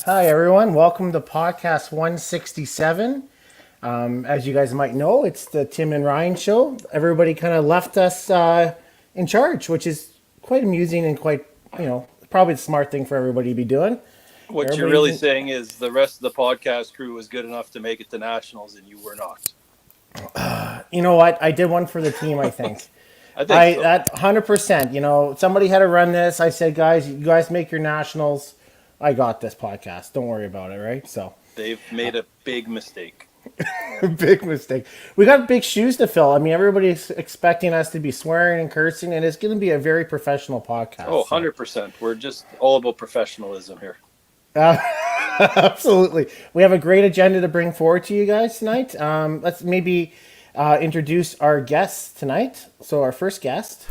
Hi, everyone. Welcome to podcast 167. As you guys might know, it's the Tim and Ryan show. Everybody kind of left us in charge, which is quite amusing and quite, probably the smart thing for everybody to be doing. What you're really saying is the rest of the podcast crew was good enough to make it to nationals and you were not. You know what? I did one for the team, I think. I think so. That 100%. Somebody had to run this. I said, guys, you guys make your nationals. I got this podcast. Don't worry about it, right? So they've made a big mistake. Big mistake. We got big shoes to fill. I mean, everybody's expecting us to be swearing and cursing, and it's going to be a very professional podcast. Oh, 100%. We're just all about professionalism here. Absolutely. We have a great agenda to bring forward to you guys tonight. Let's maybe introduce our guests tonight. So our first guest.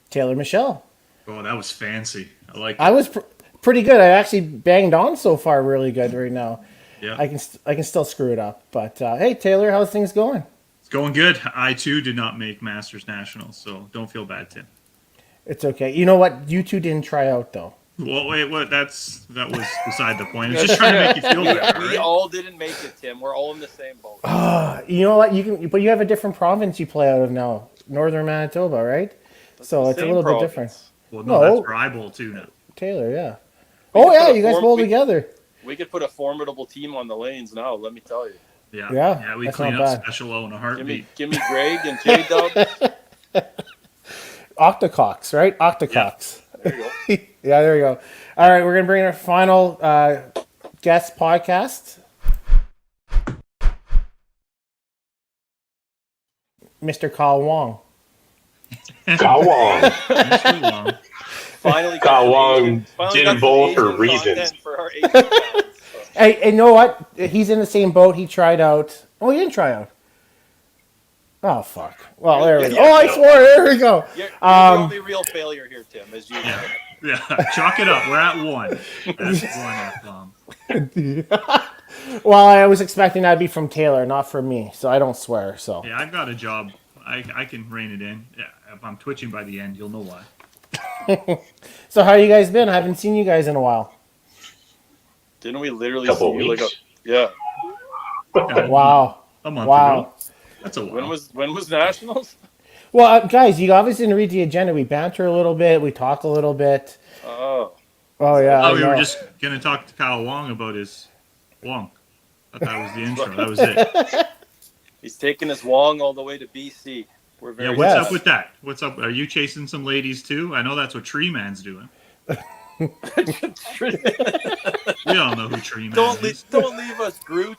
Taylor Michelle. Oh, that was fancy. I like it. I was pretty good. I actually banged on so far really good right now. Yeah. I can still screw it up. But hey, Taylor, how's things going? It's going good. I, too, did not make Masters Nationals, so don't feel bad, Tim. It's okay. You know what? You two didn't try out, though. Well, wait, what? That was beside the point. It's just trying to make you feel better, We right? all didn't make it, Tim. We're all in the same boat. You know what? But you have a different province you play out of now, Northern Manitoba, right? So it's a little bit different. Well, no, that's where I bowl, too, now. Taylor, yeah. Oh, yeah, you guys bowl together. We could put a formidable team on the lanes now, let me tell you. Yeah, we clean up Special O in a heartbeat. Give me Greg and J-Dub. Octocox, right? Octocox. Yeah. There you go. Yeah, there you go. All right, we're going to bring in our final guest podcast. Mr. Kyle Wong. Kyle Wong. Mr. Wong. Finally, Kyle Wong didn't bowl for reasons. For our Asian fans, so. Hey, you know what? He's in the same boat. He tried out. Oh, he didn't try out. Oh, fuck. Well, there we go. Oh, I swore. There we go. You're the only real failure here, Tim, as you know. Yeah, chalk it up. We're at 1. That's 1 F-bomb. Well, I was expecting that'd be from Taylor, not from me, so I don't swear. So Yeah, I've got a job. I can rein it in. Yeah, if I'm twitching by the end, you'll know why. So how you guys been? I haven't seen you guys in a while. Didn't we literally Couple see you weeks. yeah. Wow. A month Wow. ago. That's a while. When was nationals? Well, guys, you obviously didn't read the agenda. We banter a little bit. We talk a little bit. Oh. Oh, yeah. Oh, I we know. were just going to talk to Kyle Wong about his Wong. I thought that was the intro. That was it. He's taking his Wong all the way to BC. We're very Yeah, what's Yes. up with that? What's up? Are you chasing some ladies too? I know that's what Tree Man's doing. We all know who Tree Man is. Don't leave us, Groot.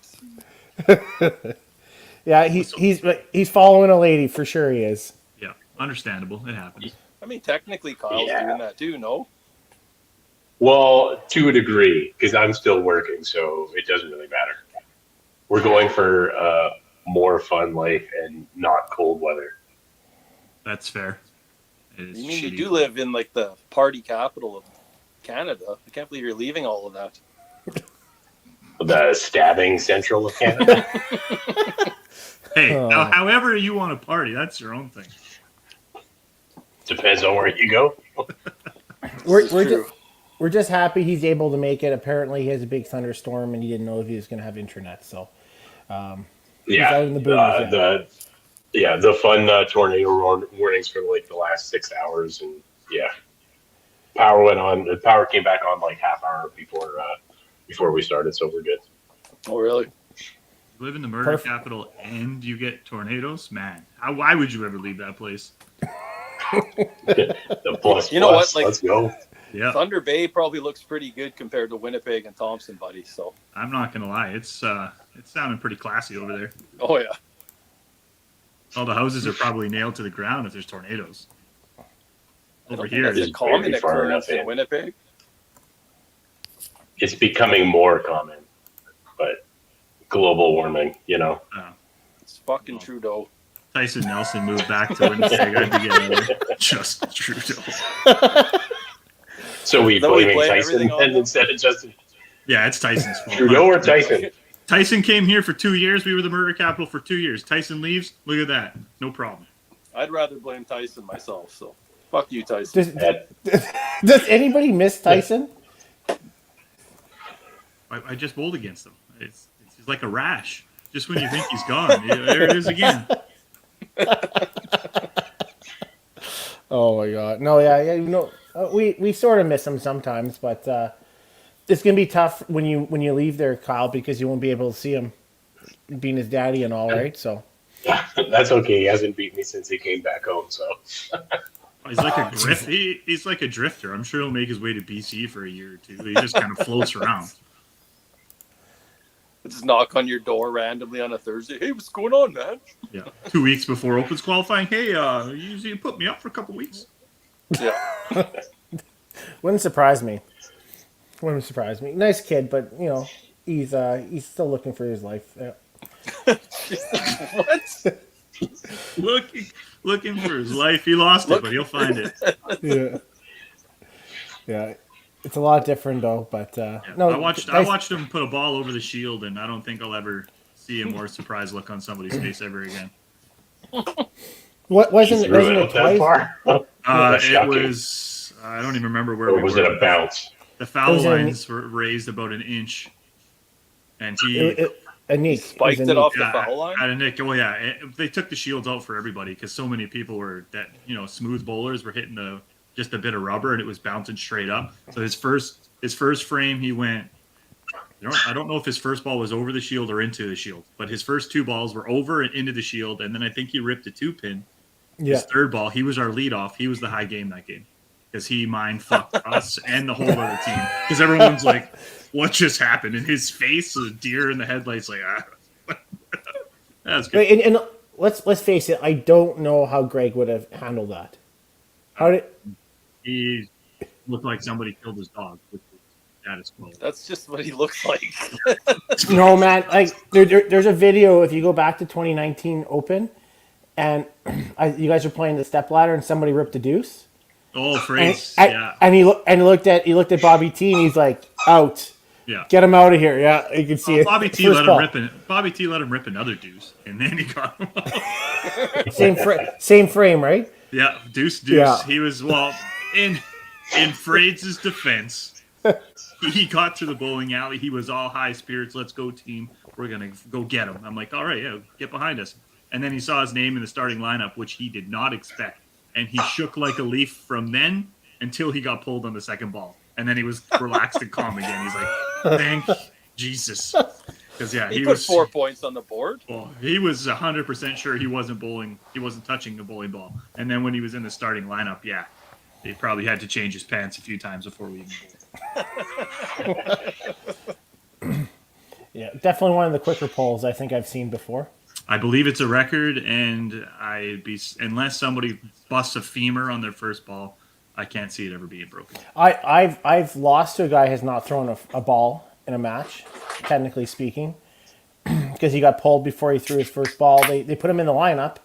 Yeah, he's following a lady for sure. He is. Yeah, understandable. It happens. I mean, technically, Kyle's doing that too, no? Well, to a degree, because I'm still working, so it doesn't really matter. We're going for a more fun life and not cold weather. That's fair. It is You mean you shitty. do live in like the party capital of Canada? I can't believe you're leaving all of that. The stabbing central of Canada. Hey, now, however you want to party, that's your own thing. Depends on where you go. We're just happy he's able to make it. Apparently, he has a big thunderstorm, and he didn't know if he was going to have internet. So, Yeah, out in the booth, the fun tornado warnings for like the last 6 hours, and power went on. The power came back on like half hour before we started, so we're good. Oh, really? You live in the murder capital and you get tornadoes? Man, why would you ever leave that place? The plus, You know what, like- let's go. Yeah, Thunder Bay probably looks pretty good compared to Winnipeg and Thompson, buddy. So, I'm not going to lie. It's sounding pretty classy over there. oh yeah. All the houses are probably nailed to the ground if there's tornadoes. I Over don't think here, that's a it's common very far occurrence enough in in. Winnipeg. It's becoming more common, but global warming, It's fucking Trudeau. Tyson Nelson moved back to Winnipeg. I'd be getting just Trudeau. So we Then we blaming blame Tyson everything on and them? instead of Justin Yeah, it's Tyson's fault. Trudeau or Tyson? Tyson came here for 2 years. We were the murder capital for 2 years. Tyson leaves. Look at that. No problem. I'd rather blame Tyson myself. So Fuck you, Tyson. Does anybody miss Tyson? I just bowled against him. It's like a rash. Just when you think he's gone, there it is again. Oh my god. No, yeah, we sort of miss him sometimes, but it's gonna be tough when you leave there, Kyle, because you won't be able to see him being his daddy and all, right? So That's okay. He hasn't beat me since he came back home, so. He's like a he's like a drifter. I'm sure he'll make his way to BC for a year or two. He just kind of floats around. Just knock on your door randomly on a Thursday. Hey, what's going on, man? Yeah. 2 weeks before Opens qualifying. Hey, you put me up for a couple weeks. Yeah. wouldn't surprise me. Nice kid, but he's still looking for his life. Yeah. What? Looking for his life. He lost it, but he'll find it. Yeah. Yeah. It's a lot different though, but no. I watched him put a ball over the shield, and I don't think I'll ever see a more surprised look on somebody's face ever again. Wasn't it twice? It was. I don't even remember where. Or was it a bounce? The foul lines were raised about an inch, and he spiked it off the foul line. At a nick. Oh yeah, they took the shields out for everybody because so many people were smooth bowlers were hitting just a bit of rubber and it was bouncing straight up. So his first frame, he went. I don't know if his first ball was over the shield or into the shield, but his first two balls were over and into the shield, and then I think he ripped a 2-pin. Yeah. His third ball, he was our leadoff. He was the high game that game because he mind fucked us and the whole other team. Because everyone's like, "What just happened?" And his face, a deer in the headlights, like, that's good. And let's face it, I don't know how Greg would have handled that. How did he looked like somebody killed his dog with the status quo? That's just what he looks like. No, man. Like there's a video if you go back to 2019 Open, and you guys are playing the step ladder, and somebody ripped a deuce. Oh, phrase. Yeah. And he looked at Bobby T, and he's like, "Out. Yeah. Get him out of here." Yeah, you can see it. Bobby T let him rip another deuce, and then he got him out. Same frame, right? Yeah, deuce. Yeah. He was in Fraze's defense. He got to the bowling alley. He was all high spirits. Let's go, team. We're gonna go get him. I'm like, all right, yeah, get behind us. And then he saw his name in the starting lineup, which he did not expect, and he shook like a leaf from then until he got pulled on the second ball, and then he was relaxed and calm again. He's like, thank Jesus. Because he put 4 points on the board. Well, he was 100% sure he wasn't bowling. He wasn't touching the bowling ball. And then when he was in the starting lineup, yeah, he probably had to change his pants a few times before we even bowled. Yeah, definitely one of the quicker polls I think I've seen before. I believe it's a record, and unless somebody busts a femur on their first ball, I can't see it ever being broken. I've lost to a guy who has not thrown a ball in a match, technically speaking, because he got pulled before he threw his first ball. They put him in the lineup.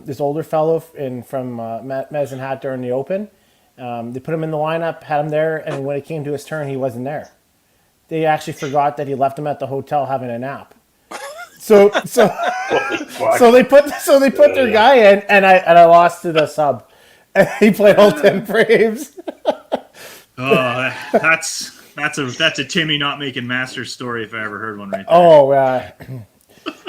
This older fellow from Medicine Hat during the Open, they put him in the lineup, had him there, and when it came to his turn, he wasn't there. They actually forgot that he left him at the hotel having a nap. So they put their guy in, and I lost to the sub. He played all 10 frames. That's a Timmy not making Masters story if I ever heard one right there. Oh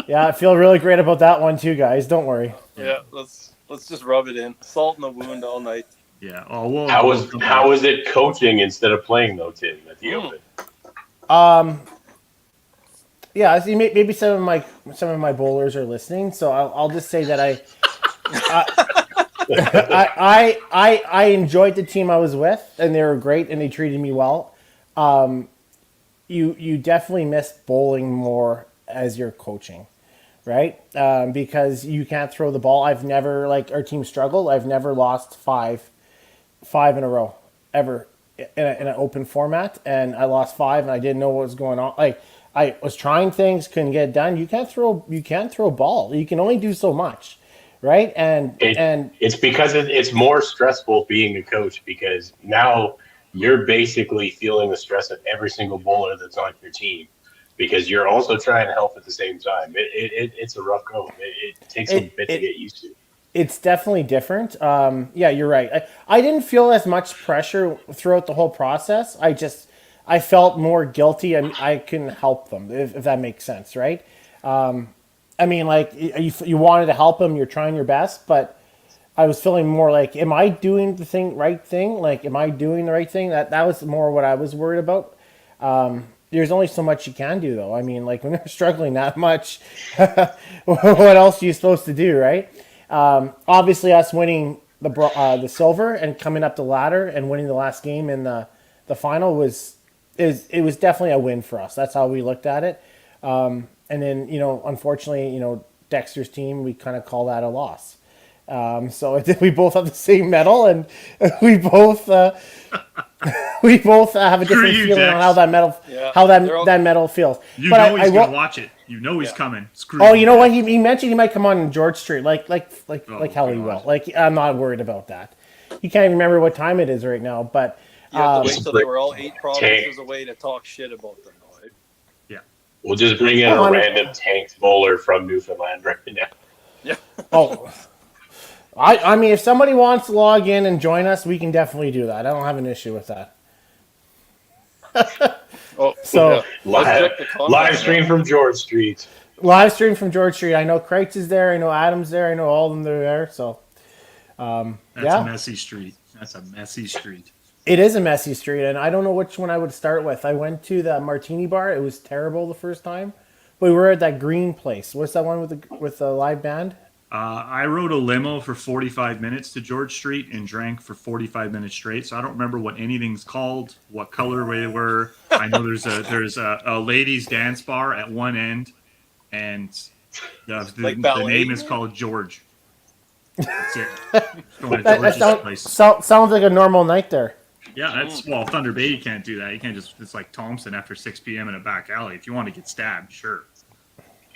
yeah, I feel really great about that one too, guys. Don't worry. Yeah, let's just rub it in. Salt in the wound all night. Yeah. Oh, well. How was it coaching instead of playing though, Tim, at the Open? Yeah, see, maybe some of my bowlers are listening, so I'll just say that I enjoyed the team I was with, and they were great, and they treated me well. You definitely miss bowling more as you're coaching, right? Because you can't throw the ball. I've never, like our team struggled. I've never lost five in a row ever in an open format, and I lost 5, and I didn't know what was going on. Like I was trying things, couldn't get it done. You can't throw a ball. You can only do so much, right? And it's because it's more stressful being a coach because now you're basically feeling the stress of every single bowler that's on your team because you're also trying to help at the same time. It's a rough go. It takes a bit to get used to. It's definitely different. Yeah, you're right. I didn't feel as much pressure throughout the whole process. I felt more guilty and I couldn't help them, if that makes sense, right? I mean, like, you wanted to help them, you're trying your best, but I was feeling more like, am I doing the right thing? Like, am I doing the right thing? That was more what I was worried about. There's only so much you can do, though. I mean, like, when they're struggling that much, what else are you supposed to do, right? Obviously, us winning the silver and coming up the ladder and winning the last game in the final was definitely a win for us. That's how we looked at it. And then, unfortunately, Dexter's team, we kind of call that a loss. So we both have the same medal, and we both have a different you, feeling Dex. on how that medal Yeah, that medal feels. You But know he's gonna watch it. You know he's coming. Screw Oh, you, you know what? Dex. He mentioned he might come on in George Street, like how he God. will. Like, I'm not worried about that. He can't even remember what time it is right now, but. You have to wait till they were all 8 provinces away to talk shit about them, though, right? We'll just bring in a random tanked bowler from Newfoundland right now. Yeah. Oh, I mean, if somebody wants to log in and join us, we can definitely do that. I don't have an issue with that. Oh, So- yeah. Let's check the comments Live now. stream from George Street. Live stream from George Street. I know Kreitz is there. I know Adam's there. I know all of them are there. So, That's yeah. a messy street. That's a messy street. it is a messy street, and I don't know which one I would start with. I went to the Martini Bar. It was terrible the first time. But we were at that green place. What's that one with the live band? I rode a limo for 45 minutes to George Street and drank for 45 minutes straight. So I don't remember what anything's called, what color they were. I know there's a ladies' dance bar at one end, and Like the ballet? name is called George. That's it. Going to That George's place. sounds like a normal night there. Yeah, that's Thunder Bay. You can't do that. You can't just. It's like Thompson after 6 p.m. in a back alley. If you want to get stabbed, sure.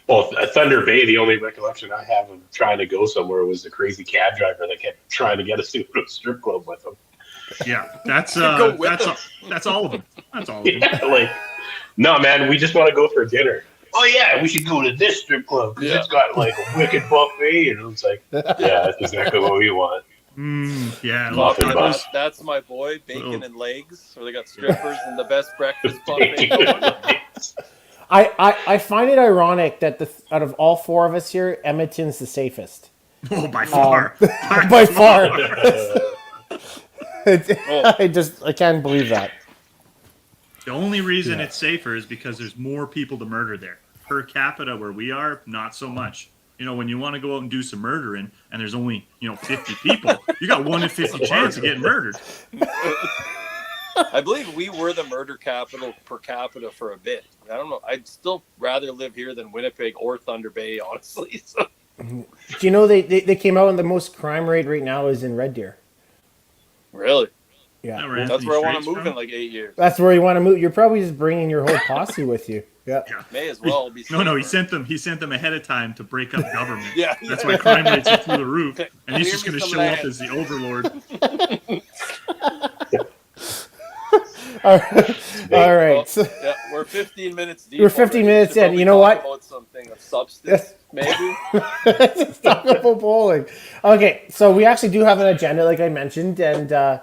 Well, Thunder Bay, the only recollection I have of trying to go somewhere was the crazy cab driver that kept trying to get us to a strip club with him. Yeah, that's Go with that's them. that's all of them. That's all of them. Yeah, like, no, man, we just want to go for dinner. Oh, yeah, we should go to this strip club because Yeah. it's got like a wicked buffet. And it's like, yeah, that's exactly what we want. Yeah, Nothing look, but- That's my boy, bacon Oh. and legs, where they got strippers and the best breakfast buffet going. I find it ironic that out of all 4 of us here, Edmonton's the safest. oh, by far, By far. Oh. I can't believe that. The only reason it's safer is because there's more people to murder there. Per capita, where we are, not so much. When you want to go out and do some murdering, and there's only 50 people, you got 1 in 50 chance of getting murdered. I believe we were the murder capital per capita for a bit. I don't know. I'd still rather live here than Winnipeg or Thunder Bay, honestly. So, Do you know they came out and the most crime rate right now is in Red Deer? really, Yeah. Where that's Anthony where I want to Straight's move from? in like 8 years. That's where you want to move. You're probably just bringing your whole posse with you. Yeah. May as well be. No, he safer. sent them ahead of time to break up government. Yeah, That's why crime rates are through the roof, and he's just Clear going me to some show up land. as the overlord. All right. Well, So- yeah, we're 15 minutes deep. We're 15 already. minutes We should in. You probably know talk what? About something of substance, maybe. Let's talk about bowling. Okay, so we actually do have an agenda, like I mentioned, and a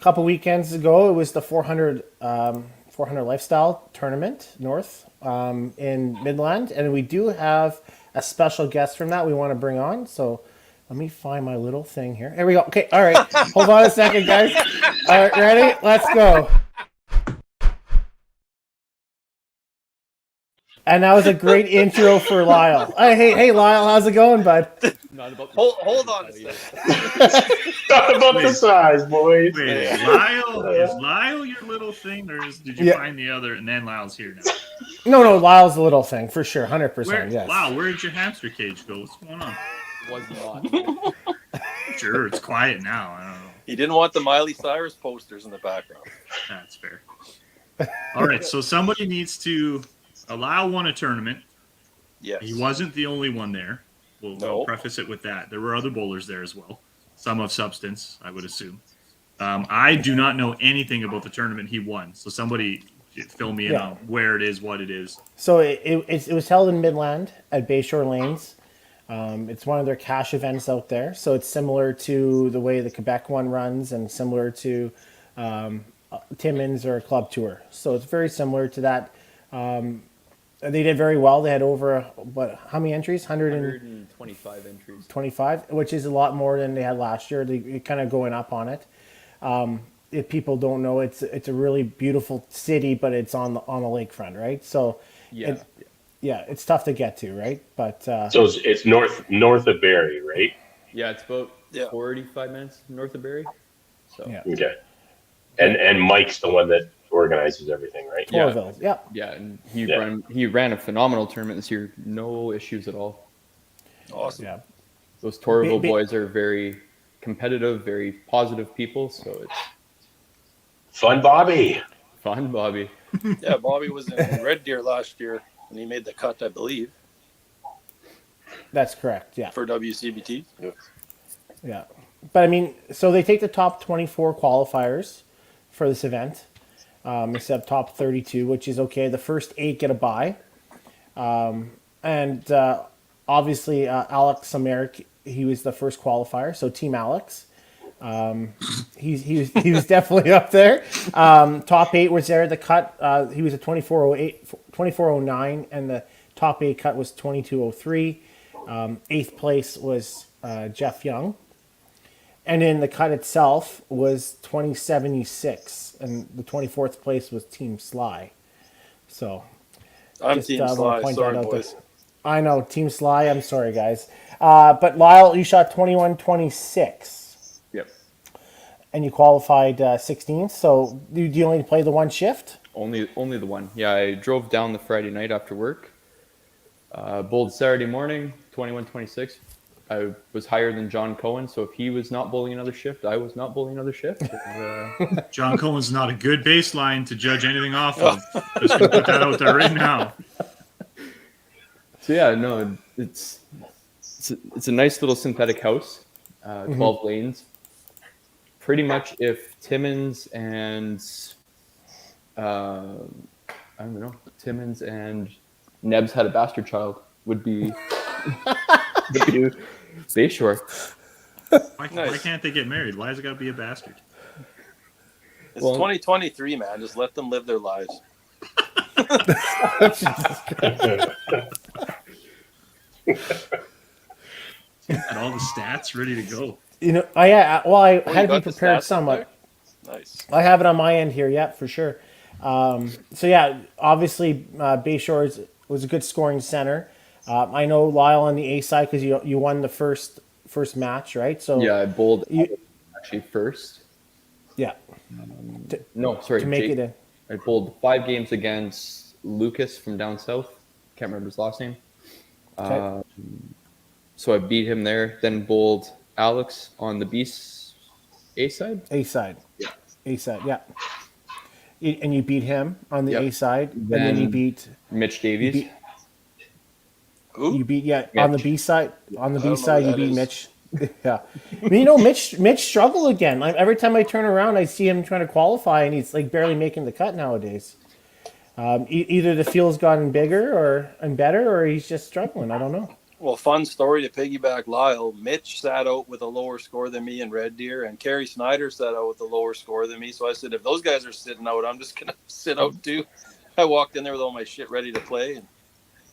couple weekends ago, it was the 400 Lifestyle Tournament North in Midland, and we do have a special guest from that we want to bring on. So let me find my little thing here. Here we go. Okay, all right. Hold on a second, guys. All right, ready? Let's go. And that was a great intro for Lyle. Hey, Lyle, how's it going, bud? Hold on a second. Talk about the size, boys. Wait, is Lyle your little thing, or did you Yeah. find the other, and then Lyle's here now? No, Lyle's a little thing for sure, 100%. Where, Yes. Lyle, where did your hamster cage go? What's going on? Was not. Sure, it's quiet now. I don't know. He didn't want the Miley Cyrus posters in the background. That's fair. All right, so somebody needs to. Lyle won a tournament. Yes. He wasn't the only one there. We'll No. preface it with that. There were other bowlers there as well. Some of substance, I would assume. I do not know anything about the tournament he won. So somebody fill me in Yeah. on where it is, what it is. So it was held in Midland at Bayshore Lanes. It's one of their cash events out there, so it's similar to the way the Quebec one runs, and similar to Timmins or Club Tour. So it's very similar to that. They did very well. They had over how many entries? 125 entries. 25, which is a lot more than they had last year. They're kind of going up on it. If people don't know, it's a really beautiful city, but it's on the lakefront, right? So Yeah. it's tough to get to, right? But So it's north of Barrie, right? Yeah, it's about Yeah. 45 minutes north of Barrie. So yeah, Okay. And Mike's the one that organizes everything, right? Yeah. Torville, yeah. yeah, and Yeah. he ran a phenomenal tournament this year. No issues at all. Awesome. Yeah. Those Torville Be- boys are very competitive, very positive people. So it's Fun Bobby. fun, Bobby. Yeah, Bobby was in Red Deer last year, and he made the cut, I believe, That's correct. Yeah. for WCBT. Yeah. But I mean, so they take the top 24 qualifiers for this event, except top 32, which is okay. The first 8 get a bye. And obviously, Alex Amerik, he was the first qualifier, so Team Alex. He was definitely up there. Top 8 was there. The cut, he was a 24:08, 24:09, and the top 8 cut was 22:03. 8th place was Jeff Young. And then the cut itself was 2076, and the 24th place was Team Sly. So I'm Just, Team wanna Sly. point Sorry, that out there. boys. I know, Team Sly, I'm sorry, guys. But Lyle, you shot 21-26, Yep. and you qualified 16th. So do you only play the one shift? Only the one. Yeah, I drove down the Friday night after work. Bowled Saturday morning, 21-26. I was higher than John Cohen, so if he was not bowling another shift, I was not bowling another shift. And, John Cohen's not a good baseline to judge anything off of. Just gonna put that out there right now. so yeah, no, it's a nice little synthetic house, 12 lanes. Pretty much, if Timmins and I don't know, Timmins and Nebs had a bastard child, would be Bayshore. Why Nice. can't they get married? Why has it got to be a bastard? It's Well- 2023, man. Just let them live their lives. And all the stats ready to go. You know, I had Oh, you to be got the prepared stats up somewhat. there? Nice. I have it on my end here, yeah, for sure. So yeah, obviously Bayshore was a good scoring center. I know Lyle on the A side because you won the first match, right? So Yeah, I bowled You- actually first. yeah, No, sorry, to make Jake. it in. I bowled 5 games against Lucas from down south. Can't remember his last name. Okay. So I beat him there. Then bowled Alex on the Beast A side. A side. Yeah. A side, yeah. And you beat him on the Yep. A side, and then you Then- beat Mitch Davies. beat- Who? on the Mitch. B side. On the I B don't know side, who you that beat is. Mitch. Yeah, I mean, Mitch struggled again. Like, every time I turn around, I see him trying to qualify, and he's like barely making the cut nowadays. Either the field's gotten bigger and better, or he's just struggling. I don't know. Well, fun story to piggyback Lyle. Mitch sat out with a lower score than me in Red Deer, and Kerry Snyder sat out with a lower score than me. So I said, if those guys are sitting out, I'm just gonna sit out too. I walked in there with all my shit ready to play, and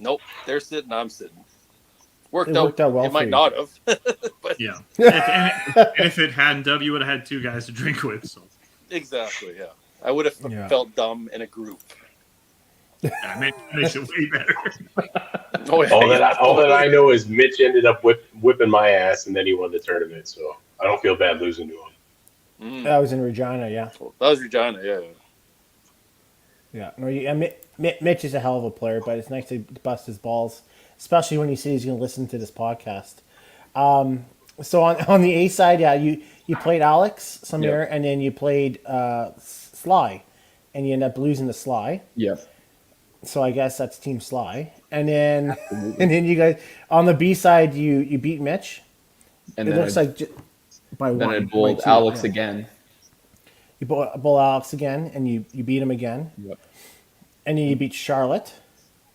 nope, they're sitting, I'm sitting. Worked It worked out well It for might you. not have. Yeah. and if it hadn't, W would have had 2 guys to drink with. So Exactly. Yeah, I would have Yeah. felt dumb in a group. yeah, it makes it way better. Oh, yeah, All that I know is Mitch ended up whipping my ass, and then he won the tournament. So I don't feel bad losing to him. That was in Regina. Yeah, That was Regina. Yeah. yeah. No, Mitch is a hell of a player, but it's nice to bust his balls, especially when he says he's going to listen to this podcast. So on the A side, yeah, you played Alex Samir, Yep. and then you played Sly, and you end up losing to Sly. Yeah. So I guess that's Team Sly. And then you guys on the B side, you beat Mitch. And It then looks I, like by then one. I bowled by two, Alex yeah. again. You bowl Alex again, and you beat him again, Yep. and then you beat Charlotte.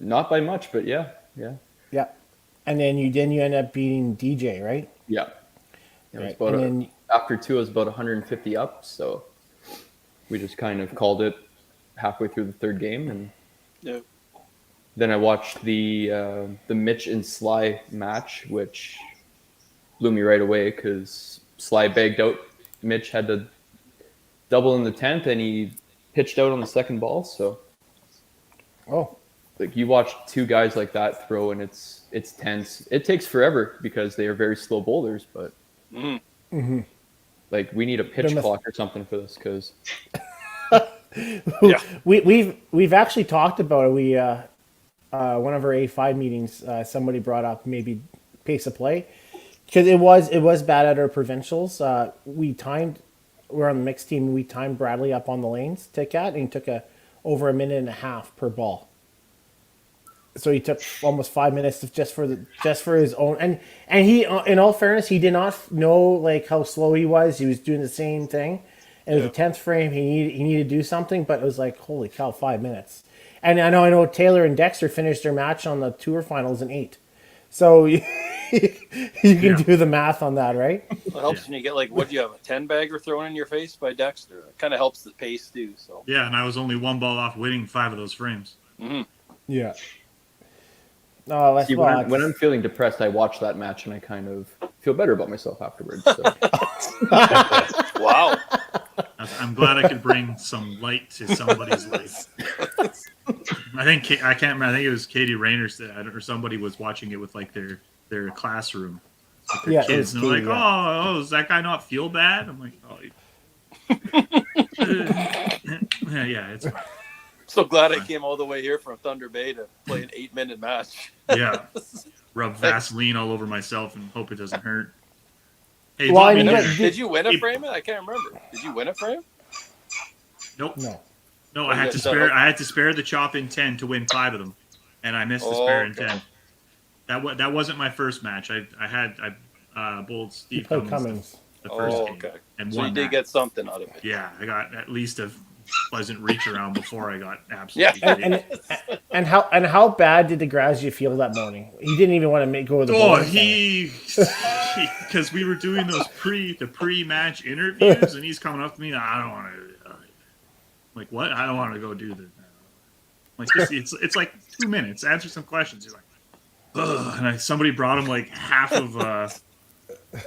Not by much, but yeah. Yeah, And then you end up beating DJ, right? Yeah. It was Right. about And then after 2, it was about 150 up. So we just kind of called it halfway through the third game. And Yeah. then I watched the Mitch and Sly match, which blew me right away because Sly bagged out. Mitch had to double in the 10th, and he pitched out on the second ball. So, oh, like, you watch two guys like that throw, and it's tense. It takes forever because they are very slow bowlers, but like, we need a pitch They're clock or something for this because Yeah. we've actually talked about it. We one of our A5 meetings, somebody brought up maybe pace of play because it was bad at our provincials. We're on the mixed team. We timed Bradley up on the lanes to cat, and he took over a minute and a half per ball. So he took almost 5 minutes just for his own, and he, in all fairness, he did not know like how slow he was. He was doing the same thing. It was a 10th frame. He needed to do something, but it was like, holy cow, 5 minutes. And I know Taylor and Dexter finished their match on the tour finals in 8. So you can do the math on that, right? It helps when you get, like, what do you have, a 10 bagger thrown in your face by Dexter? It kind of helps the pace too. So Yeah, and I was only one ball off winning 5 of those frames. Yeah. Oh, that's see, when I'm feeling depressed, I watch that match and I kind of feel better about myself afterwards. So. wow. I'm glad I could bring some light to somebody's life. I can't remember. I think it was Katie Rayner said, or somebody was watching it with like their classroom, with their Yeah, it kids, was and they're Katie, like, yeah. "Oh, does that guy not feel bad?" I'm like, "Oh, yeah, it's fine." So glad I came all the way here from Thunder Bay to play an 8-minute match. Yeah, rub Vaseline all over myself and hope it doesn't hurt. Hey, Well, let me and know. you got- Did you win a frame? I can't remember. Did you win a frame? Nope. No. I had to Yeah, spare. I had to spare the chop in 10 to win 5 of them, and I missed the spare in okay. 10. That wasn't my first match. I bowled He Steve played Cummins the first game Okay. and So you won did that. get something out of it. Yeah, I got at least a pleasant reach around before I got Yeah. absolutely. And how bad did DeGrazia feel that morning? He didn't even want to go to the Oh, bowling because we were doing those pre-match interviews, and he's coming up to me. I don't want to. Like, what? I don't want to go do this. Like, it's like 2 minutes. Answer some questions. He's like, ugh. And somebody brought him like half of a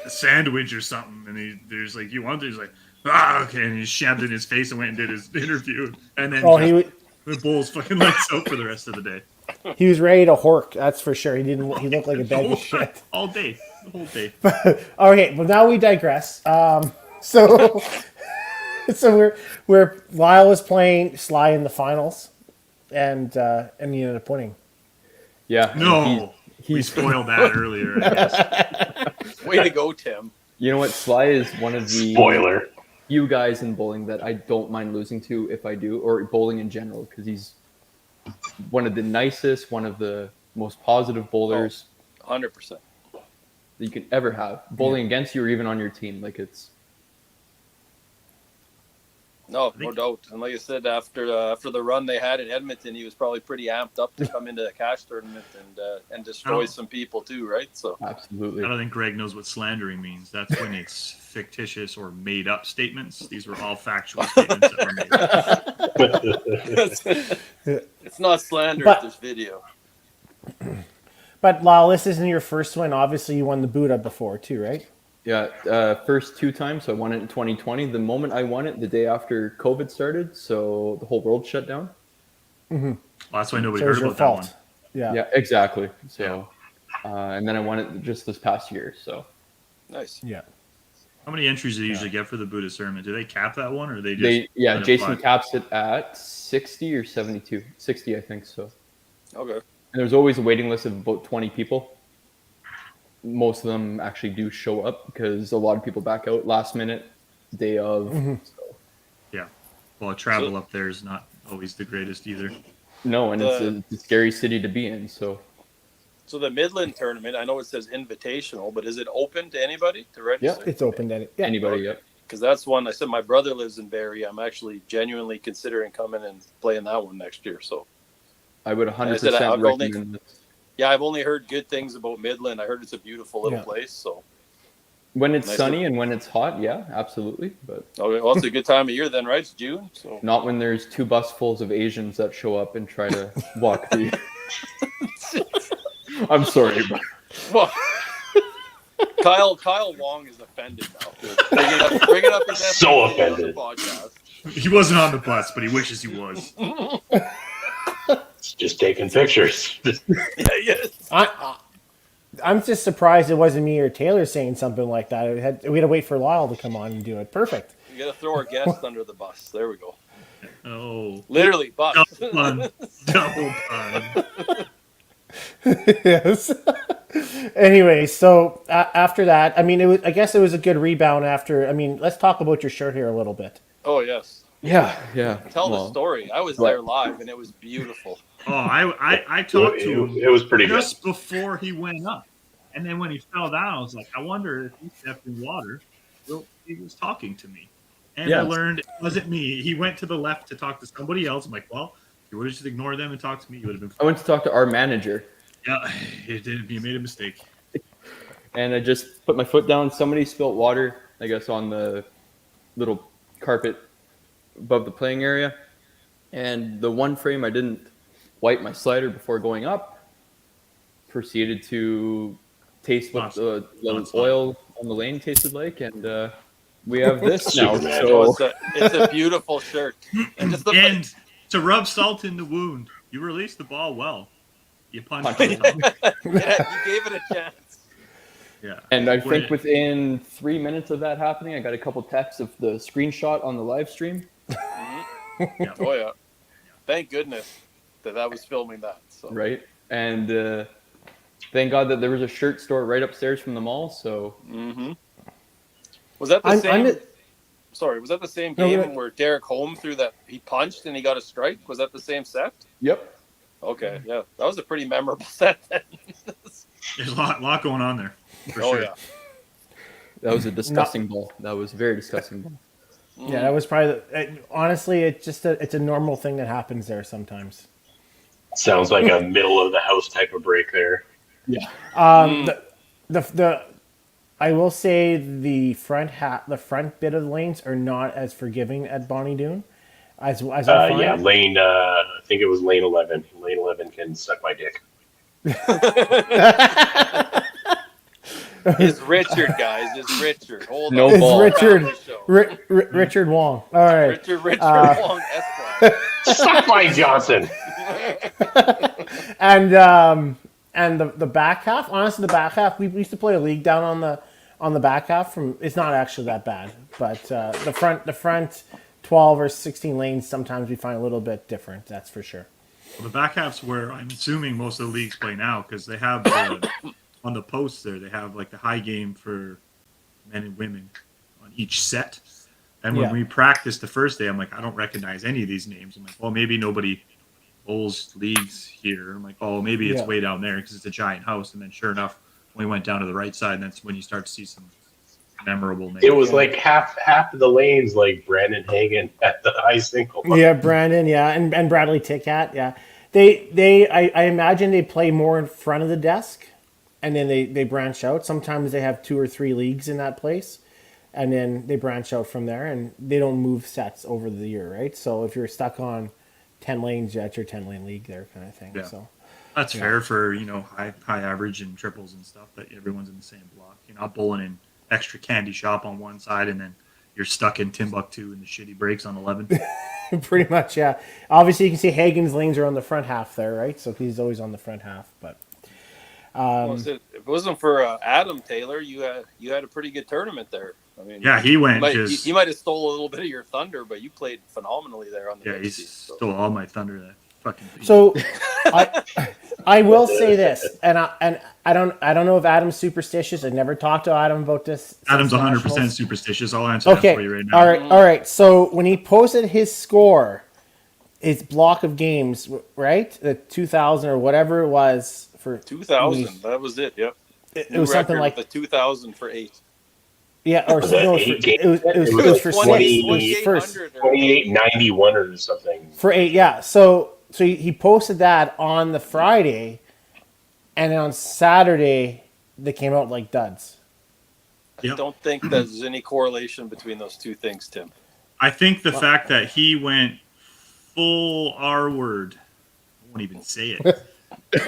sandwich or something, and there's like, you want to? He's like, okay, and he shoved it in his face and went and did his interview, and then the Bulls fucking lights out for the rest of the day. He was ready to hork. That's for sure. He looked like a bag of shit. All day, the whole day. Okay, well now we digress. So we're Lyle was playing Sly in the finals, and he ended up winning. Yeah. No, we he's spoiled that earlier, I guess. Way to go, Tim. You know what? Sly is one of the Spoiler. few guys in bowling that I don't mind losing to if I do, or bowling in general, because he's one of the nicest, one of the most positive bowlers 100%. that you can ever have. Bowling against you or even on your team, like it's. No, think- no doubt. And like I said, after the run they had in Edmonton, he was probably pretty amped up to come into the cash tournament and destroy Oh. some people too, right? So Absolutely. I don't think Greg knows what slandering means. That's when it's fictitious or made up statements. These were all factual statements that were made. it's not slander But- if there's video. But Lyle, this isn't your first win. Obviously, you won the Buddha before too, right? Yeah, first 2 times. So I won it in 2020. The moment I won it, the day after COVID started, so the whole world shut down. Well, that's why nobody So it was heard your about that one. fault. Yeah. Yeah, exactly. So, and then I won it just this past year. So Nice. Yeah. How many entries do they usually get for the Buddhist tournament? Do they cap that one, or they just let it Jason fly? caps it at 60 or 72. 60, I think so. Okay. And there's always a waiting list of about 20 people. Most of them actually do show up because a lot of people back out last minute, day of. So, Yeah. Well, travel up there is not always the greatest either. no, and it's a scary city to be in. So So the Midland tournament, I know it says invitational, but is it open to anybody to register? It's open to yeah. anybody, Okay. yep. Because that's one I said my brother lives in Barrie. I'm actually genuinely considering coming and playing that one next year. So I would I said, 100% I'll go recommend this. Yeah, I've only heard good things about Midland. I heard it's a beautiful little Yeah. place. So, When it's Nice. sunny and when it's hot, yeah, absolutely. But okay, well, it's a good time of year then, right? It's June. So, not when there's 2 busfuls of Asians that show up and try to walk the. I'm sorry, but well, Kyle Wong is offended now. Bring it up his So on the offended. podcast. He wasn't on the bus, but he wishes he was. It's just taking pictures. Yes. I'm just surprised it wasn't me or Taylor saying something like that. We had to wait for Lyle to come on and do it. Perfect. You got to throw our guest under the bus. There we go. Oh, Literally, bus. double pun. Double pun. Yes. Anyway, so after that, I mean, I guess it was a good rebound after. I mean, let's talk about your shirt here a little bit. Oh, yes. yeah. Tell Well, the story. I was Right. there live, and it was beautiful. Oh, I talked to him It was pretty good. just before he went up, and then when he fell down, I was like, I wonder if he stepped in water. Well, he was talking to me, and I Yes. learned it wasn't me. He went to the left to talk to somebody else. I'm like, well, if you would have just ignored them and talked to me, you would have been. I went to talk to our manager, Yeah, it did. You made a mistake. and I just put my foot down. Somebody spilt water, I guess, on the little carpet above the playing area, and the one frame I didn't wipe my slider before going up. Proceeded to taste what the oil on the lane tasted like, and we have this now. Superman. Oh, So it's a beautiful shirt. And just the And to rub salt in the wound, you released the ball well. You punched it. yeah, you gave it a chance. Yeah. And I think within 3 minutes of that happening, I got a couple texts of the screenshot on the live stream. Oh yeah. Thank goodness that was filming that. So. Right. And thank God that there was a shirt store right upstairs from the mall. So Mm-hmm. Was that the I'm- same? I'm- Sorry, was that the same No, game go ahead. where Derek Holm threw that? He punched and he got a strike. Was that the same set? yep. Okay, yeah, that was a pretty memorable set. Then. There's a lot going on there. For Oh sure. yeah. That was a disgusting ball. That was a very disgusting ball. Yeah, that was probably honestly, it's a normal thing that happens there sometimes. Sounds like a middle of the house type of break there. Yeah. The I will say the front bit of the lanes are not as forgiving at Bonnie Doon as I find. Yeah, lane. I think it was lane 11. Lane 11 can suck my dick. It's Richard, guys. It's Richard. Hold No on. It's ball. Richard Show. Richard Wong. All right. Richard Wong Esquire. Suck my Johnson. And the back half, honestly, the back half, we used to play a league down on the back half. It's not actually that bad, but the front 12 or 16 lanes sometimes we find a little bit different. That's for sure. Well, the back half's where I'm assuming most of the leagues play now because they have the, on the posts there, they have like the high game for men and women on each set. And when Yeah. we practiced the first day, I'm like, I don't recognize any of these names. I'm like, well, maybe nobody bowls leagues here. I'm like, oh, maybe it's Yeah. way down there because it's a giant house. And then sure enough, when we went down to the right side, that's when you start to see some memorable names. It was like half of the lanes, like Brandon Hagen at the high single. Yeah, Brandon, yeah, and Bradley Ticat, yeah. I imagine they play more in front of the desk, and then they branch out. Sometimes they have 2 or 3 leagues in that place, and then they branch out from there, and they don't move sets over the year, right? So if you're stuck on 10 lanes, that's your 10-lane league there, kind of thing. Yeah. So That's fair for, high average and triples and stuff that everyone's in the same block. You're not bowling in extra candy shop on one side and then you're stuck in Timbuktu and the shitty breaks on 11. pretty much, yeah. Obviously, you can see Hagen's lanes are on the front half there, right? So he's always on the front half, but. Well, if it wasn't for Adam Taylor, you had a pretty good tournament there. I mean, Yeah, he went just. he might have stole a little bit of your thunder, but you played phenomenally there on the Yeah, he mixed team, so. stole all my thunder. That fucking thing. So, I will say this, and I don't know if Adam's superstitious. I never talked to Adam about this. Adam's since 100% Nationals. superstitious. I'll answer that Okay, for you right now. all right. So when he posted his score, his block of games, right, the 2000 or whatever it was for 2000, that was it. Yep. It New was something record like the 2000 for 8. yeah, or Was that no, eight games? it was for 20 six first 2891 or something. for 8. Yeah, so he posted that on the Friday, and then on Saturday they came out like duds. I don't think there's any correlation between those two things, Tim. I think the fact that he went full R word, I won't even say it.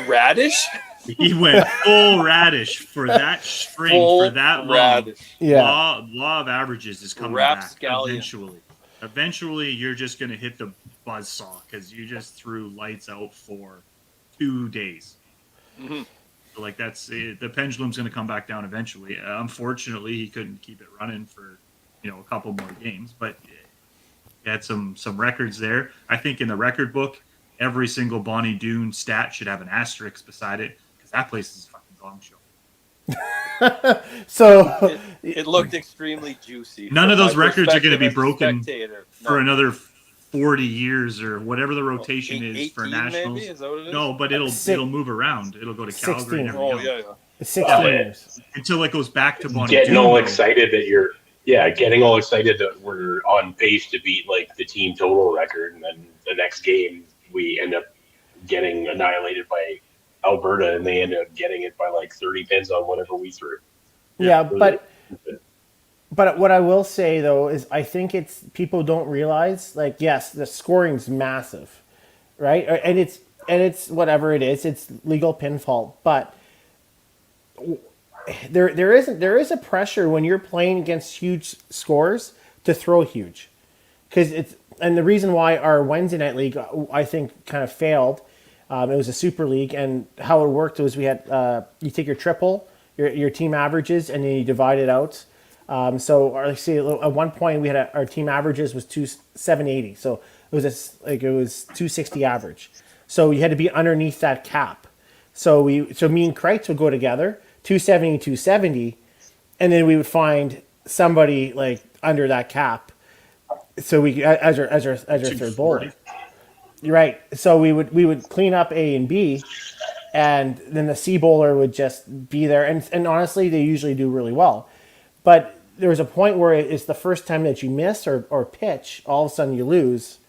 Radish? He went full radish for that string, Full for that long. radish. Yeah. Law of averages is coming back Rapscallion. eventually. Eventually, you're just going to hit the buzzsaw because you just threw lights out for 2 days. Mhm. So, like, that's it. The pendulum's going to come back down eventually. Unfortunately, he couldn't keep it running for, a couple more games, but he had some records there. I think in the record book, every single Bonnie Doon stat should have an asterisk beside it because that place is a fucking gong show. So It looked extremely juicy. None From of those my records are going to be perspective as a broken spectator. for No. another 40 years or whatever the rotation is for 18 nationals. maybe? Is that what it is? No, but it'll move around. It'll go to Calgary 16. and everything Oh, else. yeah, yeah. it's 16 Yeah. years. Until it goes back to Bonnie Getting Doon, all though. excited that getting all excited that we're on pace to beat like the team total record, and then the next game we end up getting annihilated by Alberta, and they end up getting it by like 30 pins on whatever we threw. Yeah, but what I will say though is I think it's people don't realize, like, yes, the scoring's massive, right? And it's whatever it is, it's legal pinfall, but there is a pressure when you're playing against huge scores to throw huge, because and the reason why our Wednesday night league I think kind of failed. It was a super league, and how it worked was we had you take your triple, your team averages, and then you divide it out. So let's see, at one point we had our team averages was 780, so it was it was 260 average. So you had to be underneath that cap. So me and Kreitz would go together, 270, 270, and then we would find somebody like under that cap. So we as our third bowler. You're right. So we would clean up A and B, and then the C bowler would just be there. And honestly, they usually do really well. But there was a point where it's the first time that you miss or pitch, all of a sudden you lose.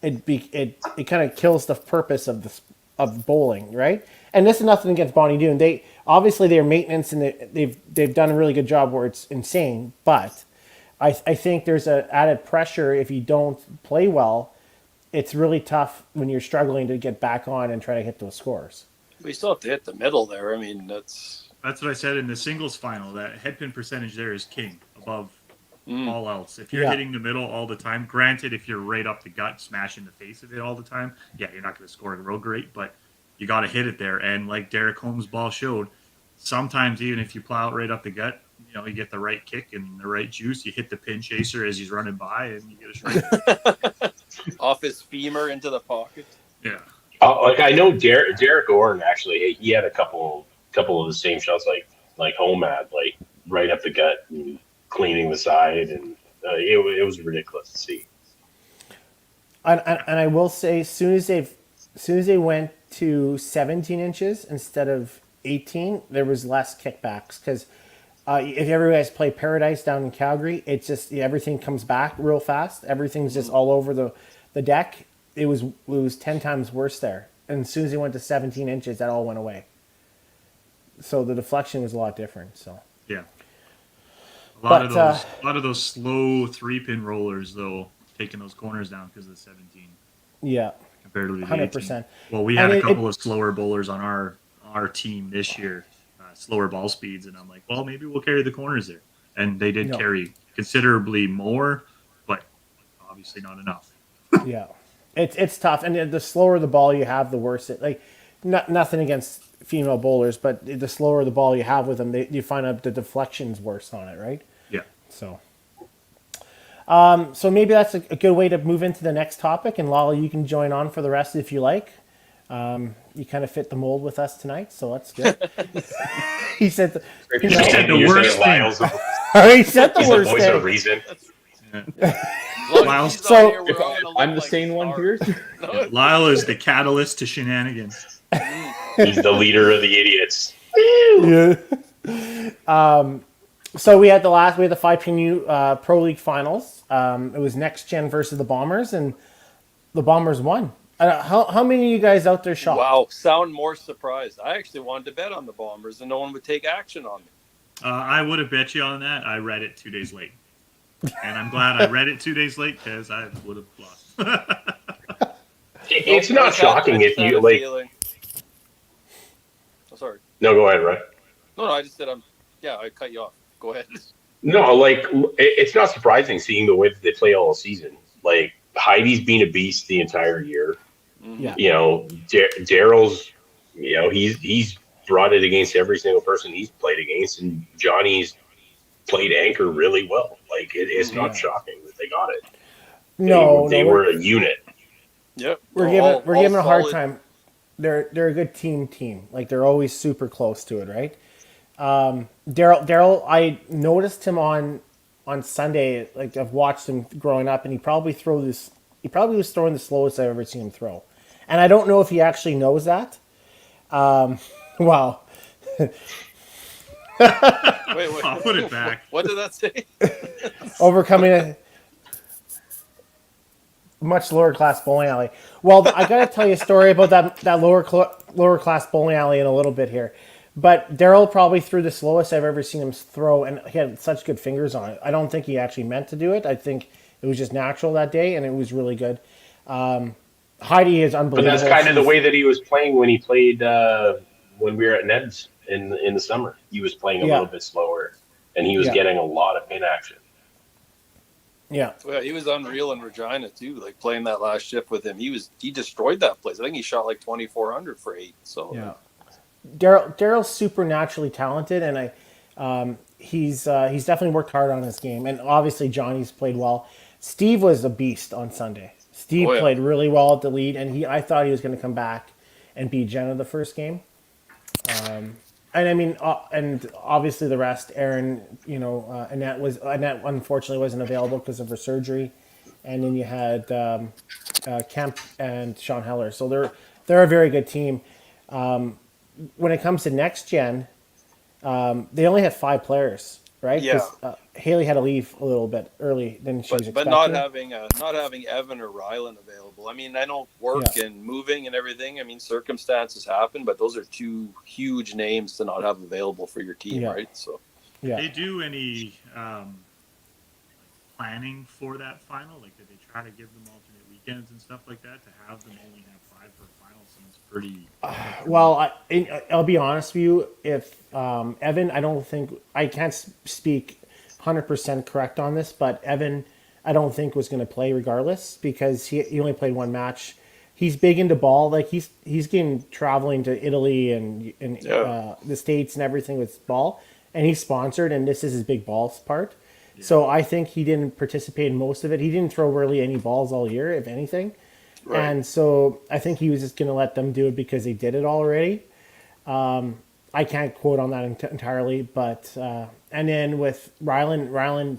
It kind of kills the purpose of bowling, right? And this is nothing against Bonnie Doon. They obviously their maintenance and they've done a really good job where it's insane. But I think there's an added pressure if you don't play well. It's really tough when you're struggling to get back on and try to hit those scores. We still have to hit the middle there. I mean, that's That's what I said in the singles final. That head pin percentage there is king above all else. If you're Yeah. hitting the middle all the time, granted, if you're right up the gut, smashing the face of it all the time, yeah, you're not going to score it real great, but you got to hit it there. And like Derek Holmes' ball showed, sometimes even if you plow it right up the gut, you get the right kick and the right juice. You hit the pin chaser as he's running by, and you get a strike. off his femur into the pocket. Yeah. Like I know Derek Orn actually, he had a couple of the same shots like home had, like right up the gut and cleaning the side, and it was ridiculous to see. And I will say, as soon as they went to 17 inches instead of 18, there was less kickbacks because if you ever guys play Paradise down in Calgary, it's just everything comes back real fast. Everything's just all over the deck. It was 10 times worse there. And as soon as they went to 17 inches, that all went away. So the deflection was a lot different. So Yeah. A lot of those slow 3-pin rollers, though, taking those corners down because of the 17 yeah, compared to the 100%. 18. Well, we had And a it- couple of slower bowlers on our team this year, slower ball speeds, and I'm like, well, maybe we'll carry the corners there. And they did No. carry considerably more, but obviously not enough. Yeah, it's tough, and the slower the ball you have, the worse it. Like, nothing against female bowlers, but the slower the ball you have with them, you find out the deflection's worse on it, right? Yeah. So, so maybe that's a good way to move into the next topic, and Lala, you can join on for the rest if you like. You kind of fit the mold with us tonight, so that's good. He said, He said the You're worst saying thing. Lyle's he said the he's the worst voice of thing. reason. As long as Miles- he's So- on here, we're all gonna look I'm the like sane one here. stars. No, Lyle is the catalyst to shenanigans. He's the leader of the idiots. Yeah. So we had the 5PNU Pro League finals. It was Next Gen versus the Bombers, and the Bombers won. How many of you guys out there shot? Wow, sound more surprised. I actually wanted to bet on the Bombers, and no one would take action on me. I would have bet you on that. I read it 2 days late, and I'm glad I read it 2 days late because I would have lost. It's not shocking if you like. Oh, sorry. No, go ahead, right? No, I just said I cut you off. Go ahead. No, like it's not surprising seeing the way that they play all season. Like Heidi's been a beast the entire year. Yeah. You know, Daryl's. You know, he's brought it against every single person he's played against, and Johnny's played anchor really well. Like it's not shocking that they got it. They were a unit. Yep. We're giving a hard time. They're a good team. Like they're always super close to it, right? Daryl, I noticed him on Sunday. Like I've watched him growing up, and he probably was throwing the slowest I've ever seen him throw. And I don't know if he actually knows that. Wow. Wait. I'll put it back. What did that say? Overcoming a much lower class bowling alley. Well, I got to tell you a story about that lower class bowling alley in a little bit here. But Daryl probably threw the slowest I've ever seen him throw, and he had such good fingers on it. I don't think he actually meant to do it. I think it was just natural that day, and it was really good. Heidi is unbelievable. But that's kind of the way that he was playing when he played when we were at Ned's in the summer. He was playing a little bit slower, and he was getting a lot of pin action. Yeah. Well, he was unreal in Regina too. Like playing that last shift with him, he destroyed that place. I think he shot like 2,400 for 8. So yeah, Daryl's supernaturally talented, and he's definitely worked hard on his game, and obviously Johnny's played well. Steve was a beast on Sunday. Steve played really well at the lead, and I thought he was going to come back and beat Jenna the first game. And I mean, and obviously the rest, Aaron, Annette unfortunately wasn't available because of her surgery. And then you had Kemp and Sean Heller. So they're a very good team. When it comes to next gen, they only had 5 players, right? Yeah. 'Cause, Haley had to leave a little bit early than she was expecting. But not having Evan or Rylan available. I mean, I know work and moving and everything. I mean, circumstances happen, but those are 2 huge names to not have available for your team, right? So, yeah. Did they do any planning for that final? Like, did they try to give them alternate weekends and stuff like that to have them only have 5 for a final? Seems pretty. Well, I'll be honest with you. If Evan, I can't speak 100% correct on this, but Evan, I don't think was going to play regardless because he only played 1 match. He's big into ball. Like he's getting traveling to Italy and the States and everything with ball, and he's sponsored, and this is his big balls part. Yeah. So I think he didn't participate in most of it. He didn't throw really any balls all year, if anything. Right. And so I think he was just going to let them do it because they did it already. I can't quote on that entirely, but and then with Rylan,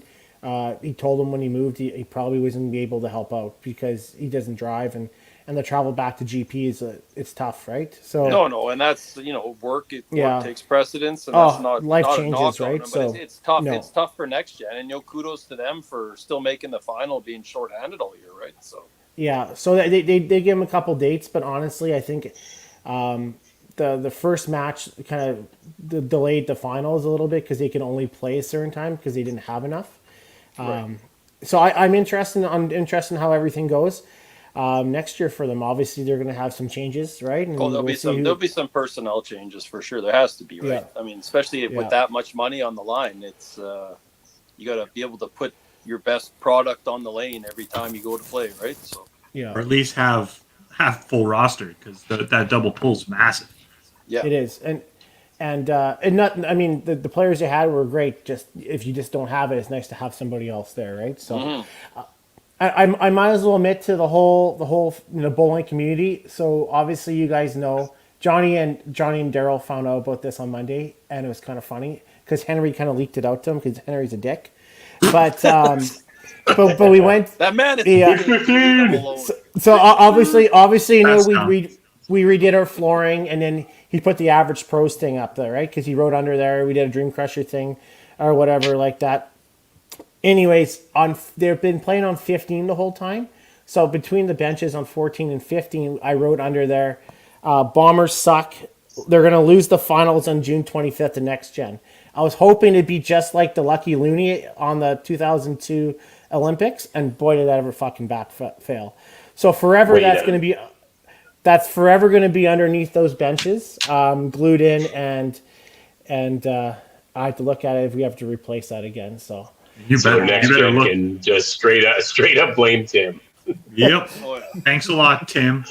he told him when he moved he probably wasn't be able to help out because he doesn't drive and the travel back to GP it's tough, right? So no, and that's work takes precedence, and that's not life not changes, right? Them, so it's tough. No. It's tough for next gen, and kudos to them for still making the final, being shorthanded all year, right? So yeah, so they give him a couple dates, but honestly, I think. The first match kind of delayed the finals a little bit because they could only play a certain time because they didn't have enough. Right. So I'm interested in how everything goes next year for them. Obviously, they're going to have some changes, right? And there'll be some personnel changes for sure. There has to be, right? Yeah. I mean, especially with that much money on the line, it's you got to be able to put your best product on the lane every time you go to play, right? So or at least have full roster because that double pull's massive. Yeah, it is, and not. I mean, the players you had were great. Just if you just don't have it, it's nice to have somebody else there, right? So, I might as well admit to the whole bowling community. So obviously, you guys know Johnny and Daryl found out about this on Monday, and it was kind of funny because Henry kind of leaked it out to him because Henry's a dick. But but we went. That man is. So obviously, we redid our flooring, and then he put the Average Pros thing up there, right? Because he wrote under there, we did a Dream Crusher thing or whatever like that. Anyways, they've been playing on 15 the whole time. So between the benches on 14 and 15, I wrote under there, Bombers suck. They're going to lose the finals on June 25th to Next Gen. I was hoping it'd be just like the Lucky Looney on the 2002 Olympics, and boy, did that ever fucking fail. So forever, that's forever going to be underneath those benches, glued in, and I have to look at it if we have to replace that again. So You So better, next you better gen look. can just straight up blame Tim. Yep. Oh, yeah. Thanks a lot, Tim.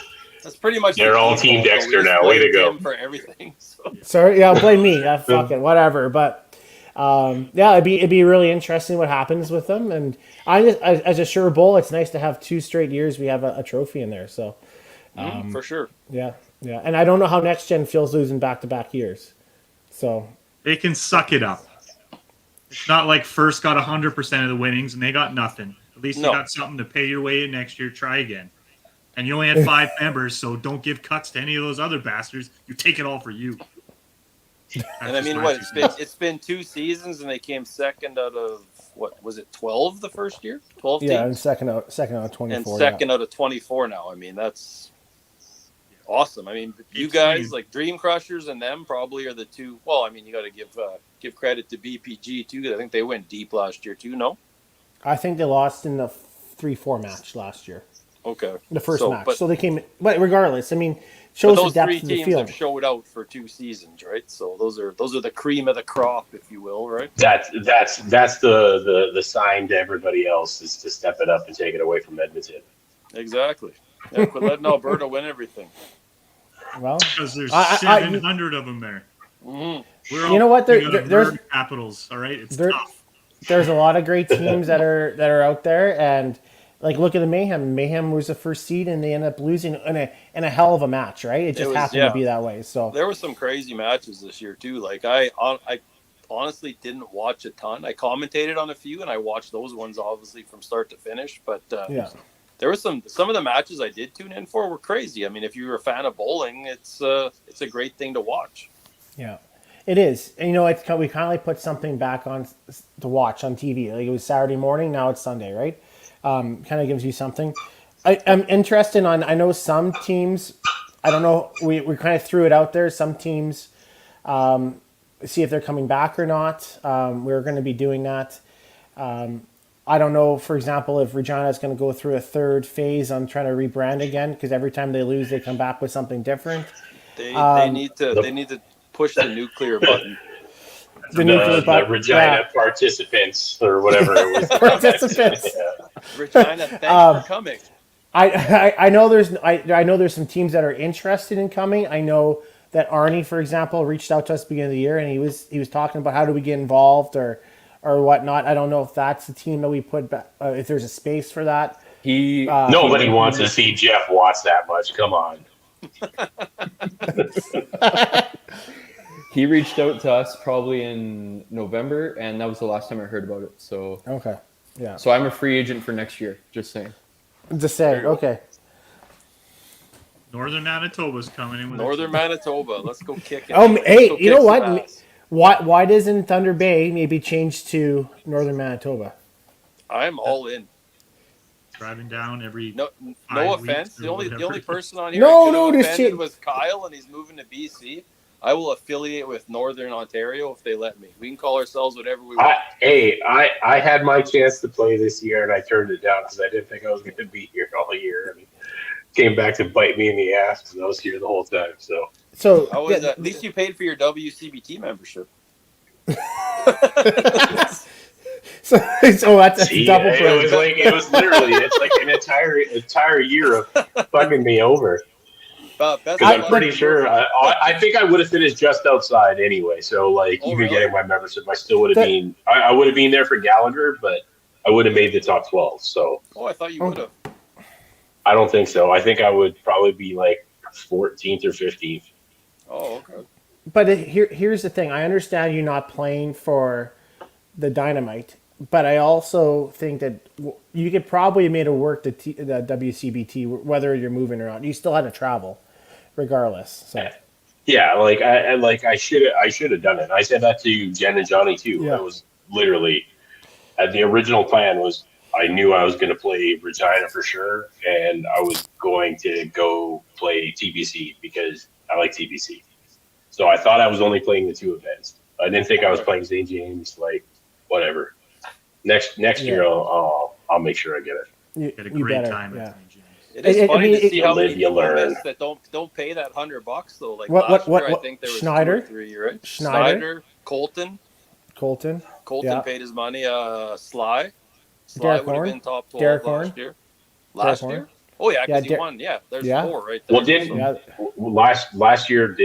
That's pretty much. They're the all default, Team though. Dexter We just now. Way to blame go. Tim for everything. So. sorry, yeah, blame me. Fuck it, whatever. But yeah, it'd be really interesting what happens with them. And I just, as a sure bull, it's nice to have 2 straight years we have a trophy in there. So For sure. yeah. And I don't know how Next Gen feels losing back-to-back years. So They can suck it up. It's not like First got 100% of the winnings and they got nothing. At least No. you got something to pay your way in next year. Try again. And you only had 5 members, so don't give cuts to any of those other bastards. You take it all for you. And I That's mean, just what my 2 cents. it's been 2 seasons, and they came second out of what was it, 12 the first year, 12 yeah, and teams, second out of 24. and second out of 24 now. I mean, that's awesome. I mean, you It's guys insane. like Dream Crushers and them probably are the 2. Well, I mean, you got to give credit to BPG too, 'cause I think they went deep last year too. No, I think they lost in the 3-4 match last year. okay, The first So, match. but, So they came, but regardless, I mean, but shows the those depth 3 of the teams field. have showed out for 2 seasons, right? So those are the cream of the crop, if you will, right? That's the sign to everybody else is to step it up and take it away from Edmonton. Exactly. Yeah, quit letting Alberta win everything. Well, Because there's I- 700 of them there. Mhm. We're You know what? we There- got there's- Alberta capitals. All right, it's there- tough. there's a lot of great teams that are out there, and like look at the Mayhem. Mayhem was the first seed, and they ended up losing in a hell of a match, right? It just was- happened yeah. to be that way. So There were some crazy matches this year too. Like I honestly didn't watch a ton. I commentated on a few, and I watched those ones obviously from start to finish. But yeah, there was some of the matches I did tune in for were crazy. I mean, if you're a fan of bowling, it's a great thing to watch. yeah, it is. And, we kind of like put something back on to watch on TV. Like it was Saturday morning, now it's Sunday, right? Kind of gives you something. I'm interested on. I know some teams. I don't know. We kind of threw it out there. Some teams see if they're coming back or not. We're going to be doing that. I don't know, for example, if Regina is going to go through a third phase on trying to rebrand again, because every time they lose, they come back with something different. They need to push the nuclear button. The nuclear The button, Regina participants or whatever it was. Participants. Yeah. Regina, thanks for coming. I know there's some teams that are interested in coming. I know that Arnie, for example, reached out to us at the beginning of the year, and he was talking about how do we get involved or whatnot. I don't know if that's the team that we put back, if there's a space for that. He Nobody wants to see Jeff Watts that much. Come on. he reached out to us probably in November, and that was the last time I heard about it. So Okay, yeah. so I'm a free agent for next year. Just saying. Just saying. Okay. Northern Manitoba's coming in with a Northern Manitoba, let's go kick it. Oh, Let's hey, go you kick know some what? ass. Why doesn't Thunder Bay maybe change to Northern Manitoba? I'm all in. driving down every. No 5 weeks offense. or The only whatever. person on here No, I could have just offended shit. was Kyle, and he's moving to BC. I will affiliate with Northern Ontario if they let me. We can call ourselves whatever we want. I had my chance to play this year and I turned it down because I didn't think I was going to be here all year. And it came back to bite me in the ass because I was here the whole time. So So I was, at least you paid for your WCBT membership. so that's see, double it was literally it's like an entire year of fucking me over. Best Because of I'm luck. pretty sure I think I would have finished just outside anyway. So like Oh, even really? getting my membership, I still would have been. I would have been there for Gallagher, but I would have made the top 12. So Oh, I thought you would have. I don't think so. I think I would probably be like 14th or 15th. Oh, okay. But here's the thing. I understand you not playing for the Dynamite, but I also think that you could probably have made it work the WCBT, whether you're moving or not. You still had to travel, regardless. So Yeah, I should have done it. I said that to Jen and Johnny too. Yeah. It was literally the original plan was I knew I was going to play Regina for sure, and I was going to go play TBC because I like TBC. So I thought I was only playing the 2 events. I didn't think I was playing St. James. Like, whatever. Next year, I'll make sure I get it. You had a great time at St. James. It is funny to see how many you people learn. miss that don't pay that $100 though. Like What- last what- year, what- I think there was Schneider? 2 or 3, right? Schneider? Colton Yeah. paid his money. Sly Derek would have Horn? been top 12 Derek last Horn? year. Derek Last Horn? year? Oh yeah, because Yeah, he won. Yeah, there's Yeah. 4 right there. Well, didn't Yeah. last year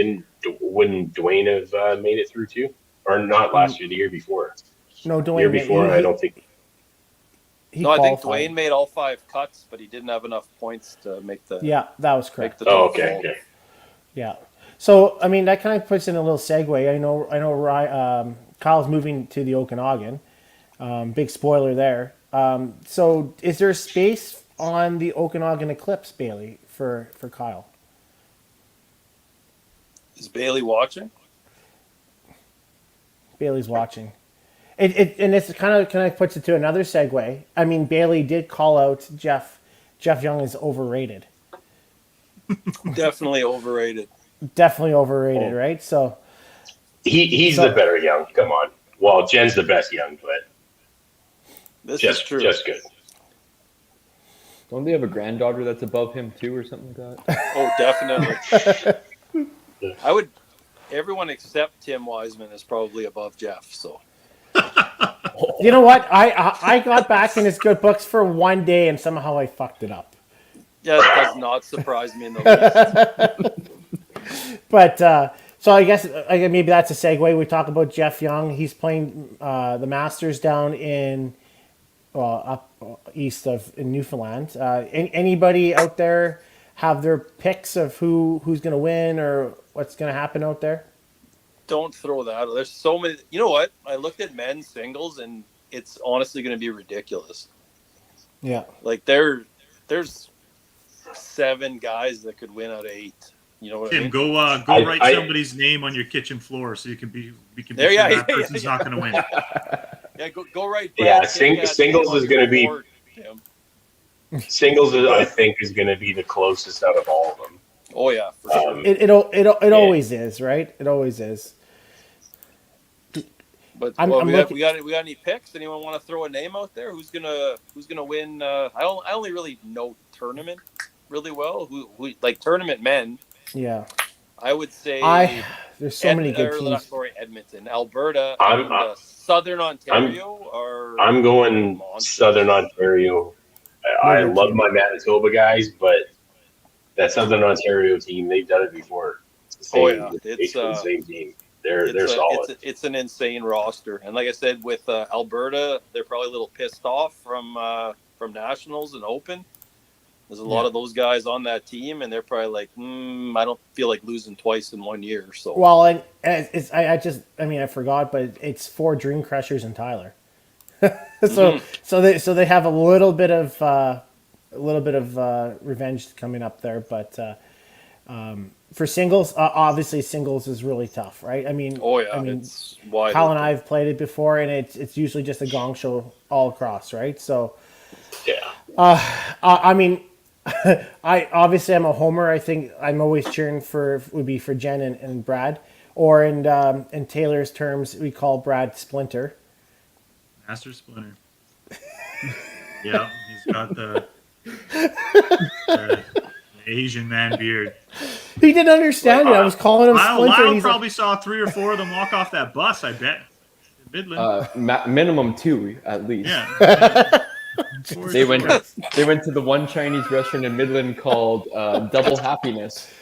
wouldn't Dwayne have made it through too, or not last year? The year before. No, Dwayne. The year before, he- I don't think. he No, I think qualified. Dwayne made all 5 cuts, but he didn't have enough points to make the Yeah, that was make correct. the Oh, top okay. 12. Okay. Yeah. So, I mean, that kind of puts in a little segue. I know Kyle's moving to the Okanagan. Big spoiler there. So, is there space on the Okanagan Eclipse, Bailey, for Kyle? Is Bailey watching? Bailey's watching. And it's kind of puts it to another segue. I mean, Bailey did call out Jeff. Jeff Young is overrated. Definitely overrated. Definitely overrated, Oh. right? So, He's So- the better Young. Come on. Well, Jen's the best Young, but This is just true. good. Don't they have a granddaughter that's above him too, or something like that? Oh, definitely. Everyone except Tim Wiseman is probably above Jeff. So you know what? I got back in his good books for one day, and somehow I fucked it up. yeah, it does not surprise me in the least. But so I guess maybe that's a segue. We talk about Jeff Young. He's playing the Masters down in up east of in Newfoundland. Anybody out there have their picks of who's going to win or what's going to happen out there? Don't throw that. There's so many. You know what? I looked at men's singles, and it's honestly going to be ridiculous. Yeah. Like there's 7 guys that could win out of 8. You know what I Tim, mean? go I- write I- somebody's name on your kitchen floor so we can be There, sure yeah, that yeah, person's yeah. not going to win. Yeah, go right. Yeah, Brad Kitcat singles name is on gonna your be- board, Tim. Singles, I think, is going to be the closest out of all of them. Oh yeah, for sure. It always is, right? It always is. But I'm we looking- got any picks? Anyone want to throw a name out there? Who's gonna win? I only really know tournament really well. Who like tournament men? Yeah. I would say There's so many good teams. Sorry, Edmonton, Alberta, I'm- and, Southern Ontario are. I'm going monsters. Southern Ontario. I Neither love team. my Manitoba guys, but that Southern Ontario team, they've done it before. It's the Oh, same, yeah. it's It's, basically the same team. They're solid. It's an insane roster, and like I said, with Alberta, they're probably a little pissed off from Nationals and Open. There's a lot of those guys on that team, and they're probably like, I don't feel like losing twice in 1 year. So Well, and it's I forgot, but it's 4 Dream Crushers and Tyler. so they have a little bit of revenge coming up there, but for singles, obviously singles is really tough, right? I mean, oh yeah, I mean, it's wide. Kyle and open. I have played it before, and it's usually just a gong show all across, right? So, Yeah. I mean, I'm a homer. I think I'm always cheering for Jen and Brad, or in Taylor's terms, we call Brad Splinter. Master Splinter. Yeah, he's got the Asian man beard. He didn't understand it. I was calling him Splinter. and Lyle he's like, probably saw 3 or 4 of them walk off that bus, I bet. Midland. Minimum 2 at least. Yeah. They went to the one Chinese restaurant in Midland called Double Happiness.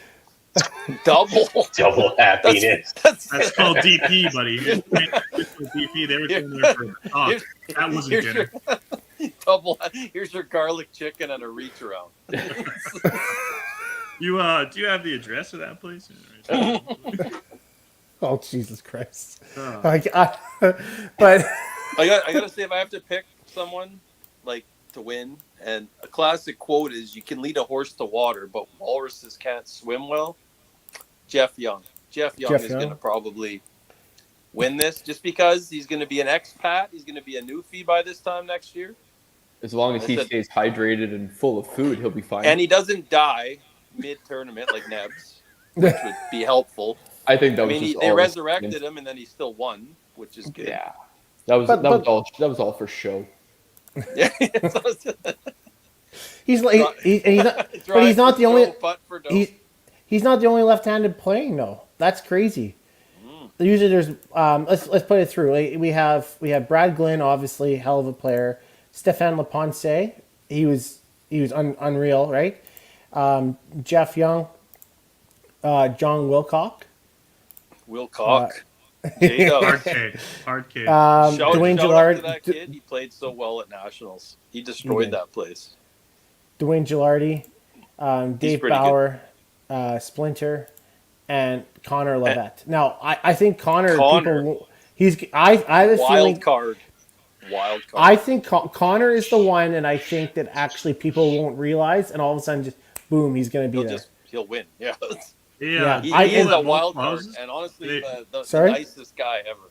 double. Double happiness. That's called DP, buddy. DP. They were going there for a talk. That wasn't Here's dinner. double. Here's your garlic chicken and a reach around. You do you have the address of that place? oh Jesus Christ! Oh. But I gotta say, if I have to pick someone like to win, and a classic quote is, "You can lead a horse to water, but walruses can't swim well." Jeff Young. Jeff Young is going to probably win this, just because he's going to be an expat. He's going to be a newfie by this time next year. As long as I he said- stays hydrated and full of food, he'll be fine. And he doesn't die mid-tournament like Nebs, which would be helpful. I think that I was mean, just they all resurrected him, and then he still won, which is good. Yeah, that was But- that was all for show. Yeah. He's like, he's not, but he's not the only. He's not the only left-handed playing though. That's crazy. Usually there's let's put it through. Like, we have Brad Glynn, obviously hell of a player. Stefan Leponce, he was unreal, right? Jeff Young, John Wilcock, J-Dub. Hard K. Dwayne Shout out Gillard, to that kid. He played so well at Nationals. He destroyed that place. Dwayne Gilardi, Dave pretty Bauer, Splinter, and Connor Levette. Now, I think Connor. People, I have a feeling. Wild card. I think Connor is the one, and I think that actually people won't realize, and all of a sudden, just boom, he's going to be there. He'll win. Yeah. Yeah. He I- is a both wild card, houses? and honestly, the Sorry? nicest guy ever.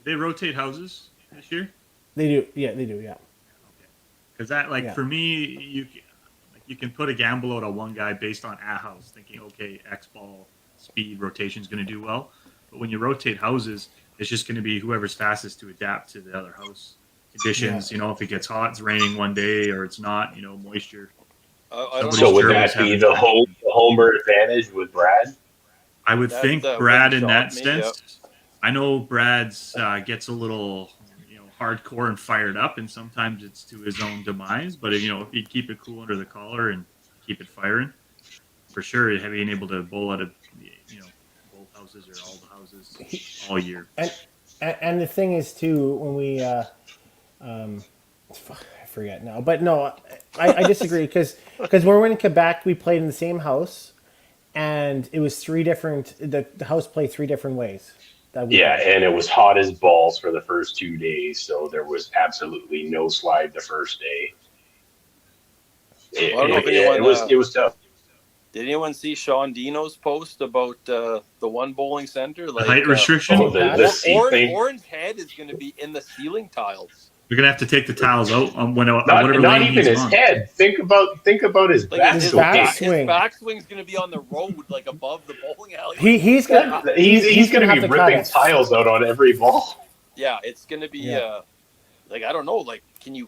They rotate houses this year. They do, yeah, they do, yeah. Because that, like, Yeah. for me, you can put a gamble out on one guy based on a house, thinking, okay, X ball speed rotation is going to do well. But when you rotate houses, it's just going to be whoever's fastest to adapt to the other house conditions. Yeah. If it gets hot, it's raining one day, or it's not. Moisture. I don't So know. would Germans that be have- the homer advantage with Brad? I would That, think would Brad in shock that me, sense. I know Brad's gets a little, hardcore and fired up, and sometimes it's to his own demise. But if he'd keep it cool under the collar and keep it firing, for sure, being able to bowl out of both houses or all the houses all year. And the thing is too, when we, I forget now, but no, I disagree because when we were in Quebec, we played in the same house, and it was three different. The house played three different ways. That we Yeah, played. and it was hot as balls for the first 2 days, so there was absolutely no slide the first day. I don't know if anyone, It was tough. Did anyone see Sean Dino's post about the one bowling center? Like height restriction? Oh, the seat thing. Oran's head is going to be in the ceiling tiles. We're gonna have to take the tiles out on whatever Not lane even he's his on. head. Think about his Like back. his backswing. backswing's going to be on the road, like above the bowling alley. He's gonna He's going to have be to cut ripping it. tiles out on every ball. Yeah, it's going to be Yeah. like, I don't know, like, can you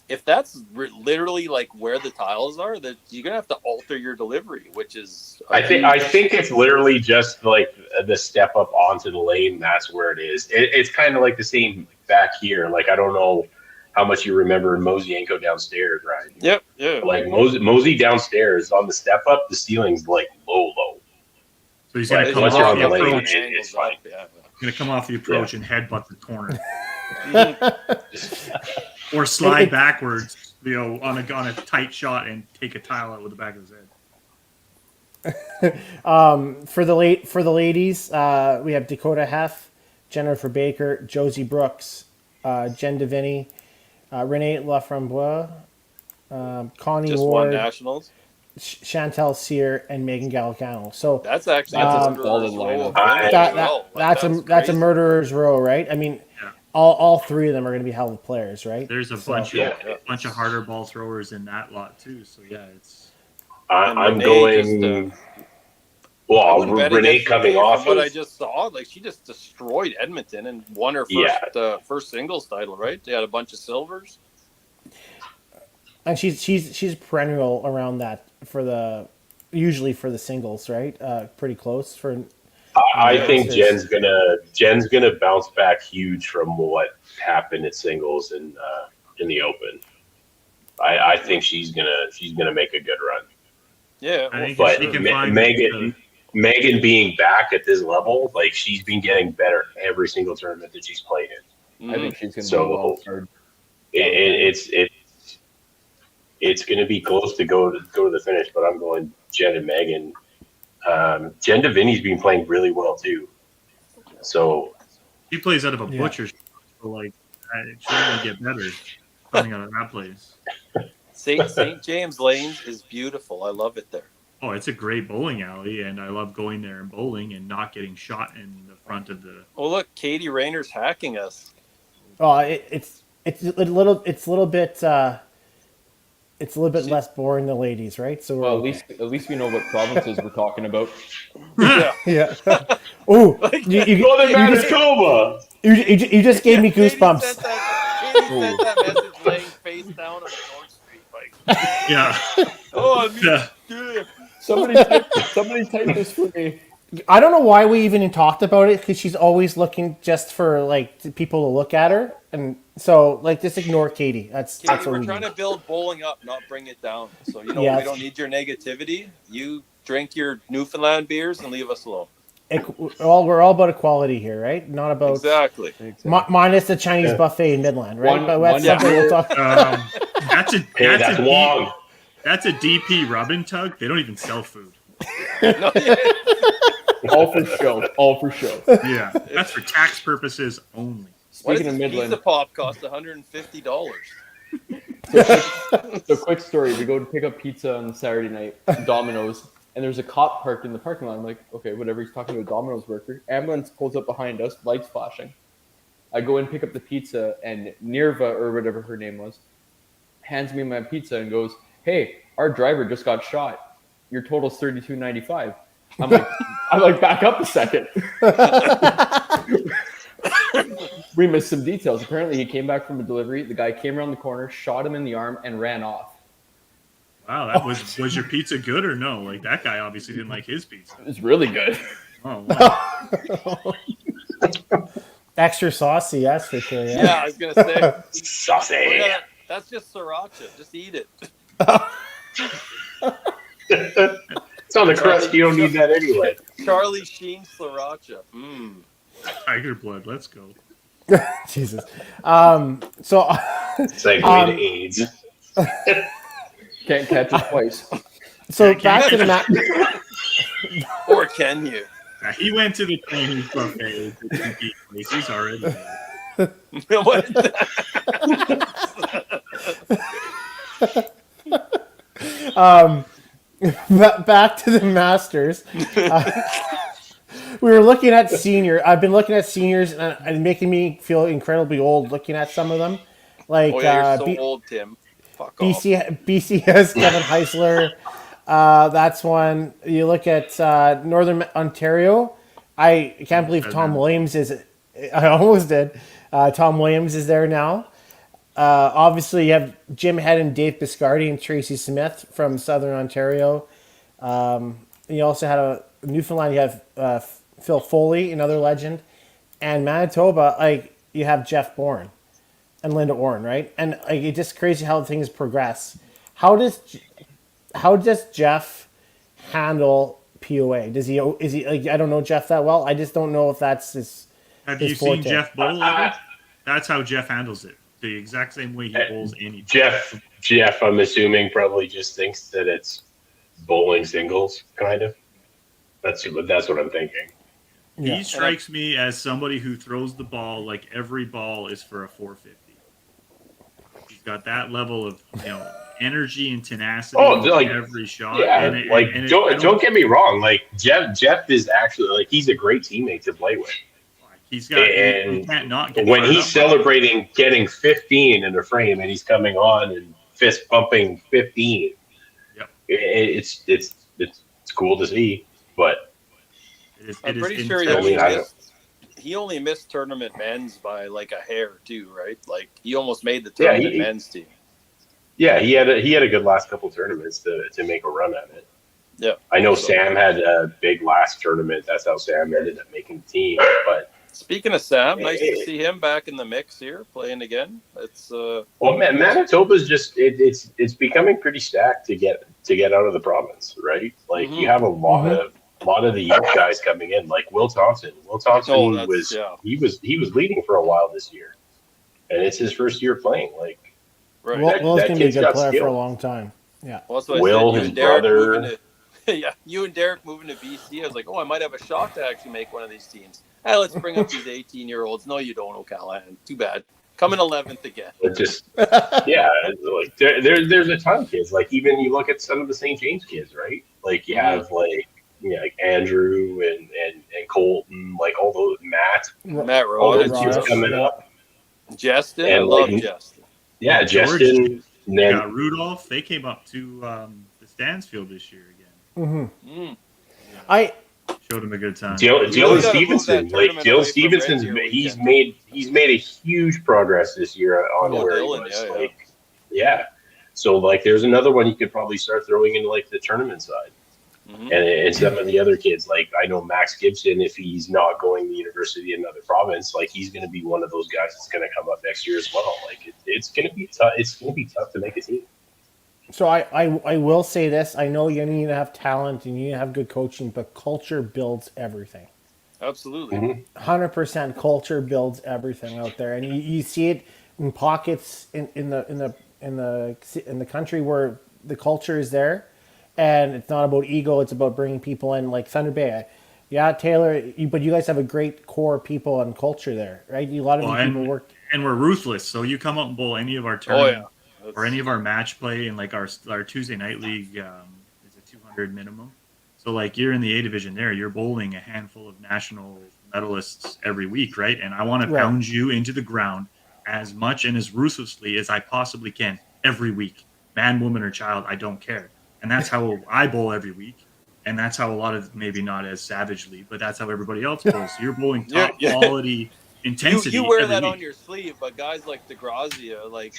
if that's literally like where the tiles are, that you're going to have to alter your delivery, which is I think it's literally just like the step up onto the lane. That's where it is. It's kind of like the same back here. Like, I don't know how much you remember Mosienko downstairs, right? Yep, yeah. Like Mosey downstairs on the step up, the ceiling's like low. So he's gonna Like, come once off you're on the the lane, approach. it's fine. Yeah. Gonna come off the approach and headbutt the corner, Mhm. or slide backwards, on a tight shot and take a tile out with the back of his head. For the ladies, we have Dakota Heff, Jennifer Baker, Josie Brooks, Jen Deviney, Renee Laframboise, Connie Just won Ward, nationals. Chantel Sear, and Megan Gallicano. So That's actually That's a murderer's solid row lineup. of women as well. Like, that's a crazy. murderer's row, right? I mean, Yeah. all three of them are going to be hell of players, right? There's a So- bunch Yeah. of harder ball throwers in that lot too. So yeah, it's And I'm Renee going. just, I well, wouldn't bet Renee against coming Renee off from what of I just saw, like she just destroyed Edmonton and won her first singles title, right? They had a bunch of silvers. And she's perennial around that usually for the singles, right? Pretty close for. I Yeah, think it's- Jen's gonna bounce back huge from what happened at singles in the Open. I think she's gonna make a good run. Yeah, I think But if she can Ma- find Megan being back at this level, like she's been getting better every single tournament that she's played in. I think she's going to So- be well started. It's going to be close to go to the finish, but I'm going Jen and Megan. Jen Deviney's been playing really well too. So he plays out of a Yeah. butcher, so like it should only get better coming out of that place. St. James Lanes is beautiful. I love it there. Oh, it's a great bowling alley, and I love going there and bowling and not getting shot in the front of the. Oh look, Katie Rayner's hacking us. Oh, it's a little bit less boring than ladies, right? So Well, at least we know what provinces we're talking about. Yeah. yeah. Oh, Northern Manitoba. you just gave me Katie goosebumps. sent that message laying face down on the North Street. Like, Yeah. oh, I mean, Yeah. good. Somebody type this for me. I don't know why we even talked about it because she's always looking just for like people to look at her, and so like just ignore Katie. That's Katie, what we're we trying do. to build bowling up, not bring it down. So we Yes. don't need your negativity. You drink your Newfoundland beers and leave us alone. We're all about equality here, right? Not about Exactly. minus the Chinese buffet in Midland, right? One- But that's one something we'll talk. That's a Hey, that's a long. That's a DP rub and tug. They don't even sell food. No, yeah. All for show. All for show. Yeah, that's for tax purposes only. Why Speaking does of this pizza Midland, pop cost $150? so quick story. We go to pick up pizza on Saturday night, Domino's, and there's a cop parked in the parking lot. I'm like, okay, whatever. He's talking to a Domino's worker. Ambulance pulls up behind us, lights flashing. I go in, pick up the pizza, and Nirva, or whatever her name was, hands me my pizza and goes, "Hey, our driver just got shot. Your total's $32.95." I'm like, back up a second. We missed some details. Apparently, he came back from a delivery. The guy came around the corner, shot him in the arm, and ran off. Wow, that was your pizza good or no? Like that guy obviously didn't like his pizza. It was really good. Oh, wow. Extra saucy, that's for sure. Yeah. Yeah, I was gonna say. Saucy. Yeah, that's just sriracha. Just eat it. It's on the crust. You don't need that anyway. Charlie Sheen sriracha. Mmm. Tiger blood. Let's go. Jesus. Segue to AIDS. Can't catch it twice. So back to the Or can you? Yeah, he went to the Chinese buffet. with DP place. He's already there. What? back to the Masters. We were looking at I've been looking at seniors and making me feel incredibly old looking at some of them. Like Oh yeah, you're so old, Tim. Fuck off. BC has Kevin Heisler. That's one. You look at Northern Ontario. I can't believe Tom Williams is. I almost did. Tom Williams is there now. Obviously, you have Jim Head and Dave Biscardi and Tracy Smith from Southern Ontario. You also had a Newfoundland. You have Phil Foley, another legend, and Manitoba. Like you have Jeff Bourne and Linda Orr, right? And like it's just crazy how things progress. How does Jeff handle POA? Is he like, I don't know Jeff that well. I just don't know if that's his. Have his you seen forte. Jeff bowl? ever? That's how Jeff handles it. The exact same way he bowls any. Jeff, I'm assuming probably just thinks that it's bowling singles, kind of. That's what I'm thinking. Yeah. He strikes me as somebody who throws the ball like every ball is for a 450. He's got that level of energy and tenacity with like, every shot. Yeah, And don't get me wrong. Like Jeff is actually like he's a great teammate to play with. He's got. And he can't not get when fired he's up. celebrating getting 15 in the frame and he's coming on and fist pumping 15, Yep. it's cool to see. But I'm It pretty is sure intense. he only missed tournament men's by like a hair too, right? Like he almost made the Yeah, tournament men's team. yeah, he had a good last couple tournaments to make a run at it. Yeah, I know So- Sam had a big last tournament. That's how Sam ended up making the team. But Speaking of Sam, nice to see him back in the mix here, playing again. It's well, Manitoba's just it's becoming pretty stacked to get out of the province, right? Like you have a lot of the youth guys coming in, like Will Thompson. Will Thompson he was leading for a while this year, and it's his first year playing. Like right. Will's that gonna be a kid's good got player for skill. a long time. Yeah. Well, that's what Will, I said. You his and Derek brother. moving to, yeah, you and Derek moving to BC. I was like, oh, I might have a shot to actually make one of these teams. Hey, let's bring up these 18-year-olds. No, you don't, O'Callahan. Too bad. Coming 11th again. It just yeah, like there's a ton of kids. Like even you look at some of the St. James kids, right? Like you have like Andrew and Colton, like all those Matt, Matt all Rhodes. those kids Rhodes, coming yeah. up. Justin, I And, love like, Justin. Yeah, George, Justin. And You then got Rudolph. They came up to the Stansfield this year again. Mm. I Showed him a good time. Dylan You really gotta move Stevenson, that like tournament Dylan away from Stevenson's, Red Deer he's weekend. made a huge progress this year on Oh, where he Dylan, was. yeah. Like, yeah. So like, there's another one you could probably start throwing into like the tournament side, Mhm. and some of the other kids. Like I know Max Gibson, if he's not going to university in another province, like he's going to be one of those guys that's going to come up next year as well. Like it's going to be tough. It's going to be tough to make a team. So I will say this. I know you need to have talent and you need to have good coaching, but culture builds everything. Absolutely. Mhm. 100% culture builds everything out there, and you see it in pockets in the country where the culture is there, and it's not about ego. It's about bringing people in, like Thunder Bay. Yeah, Taylor, but you guys have a great core of people and culture there, right? A lot of Well, you people work. and we're ruthless. So you come up and bowl any of our Oh tournament yeah. or any of our match play, and like our Tuesday night league is a 200 minimum. So like you're in the A division there, you're bowling a handful of national medalists every week, right? And I want to Right. pound you into the ground as much and as ruthlessly as I possibly can every week, man, woman, or child. I don't care, and that's how I bowl every week. And that's how a lot of, maybe not as savagely, but that's how everybody else bowls. So you're bowling top Yeah. quality intensity. You wear every that week. on your sleeve, but guys like DeGrazia, like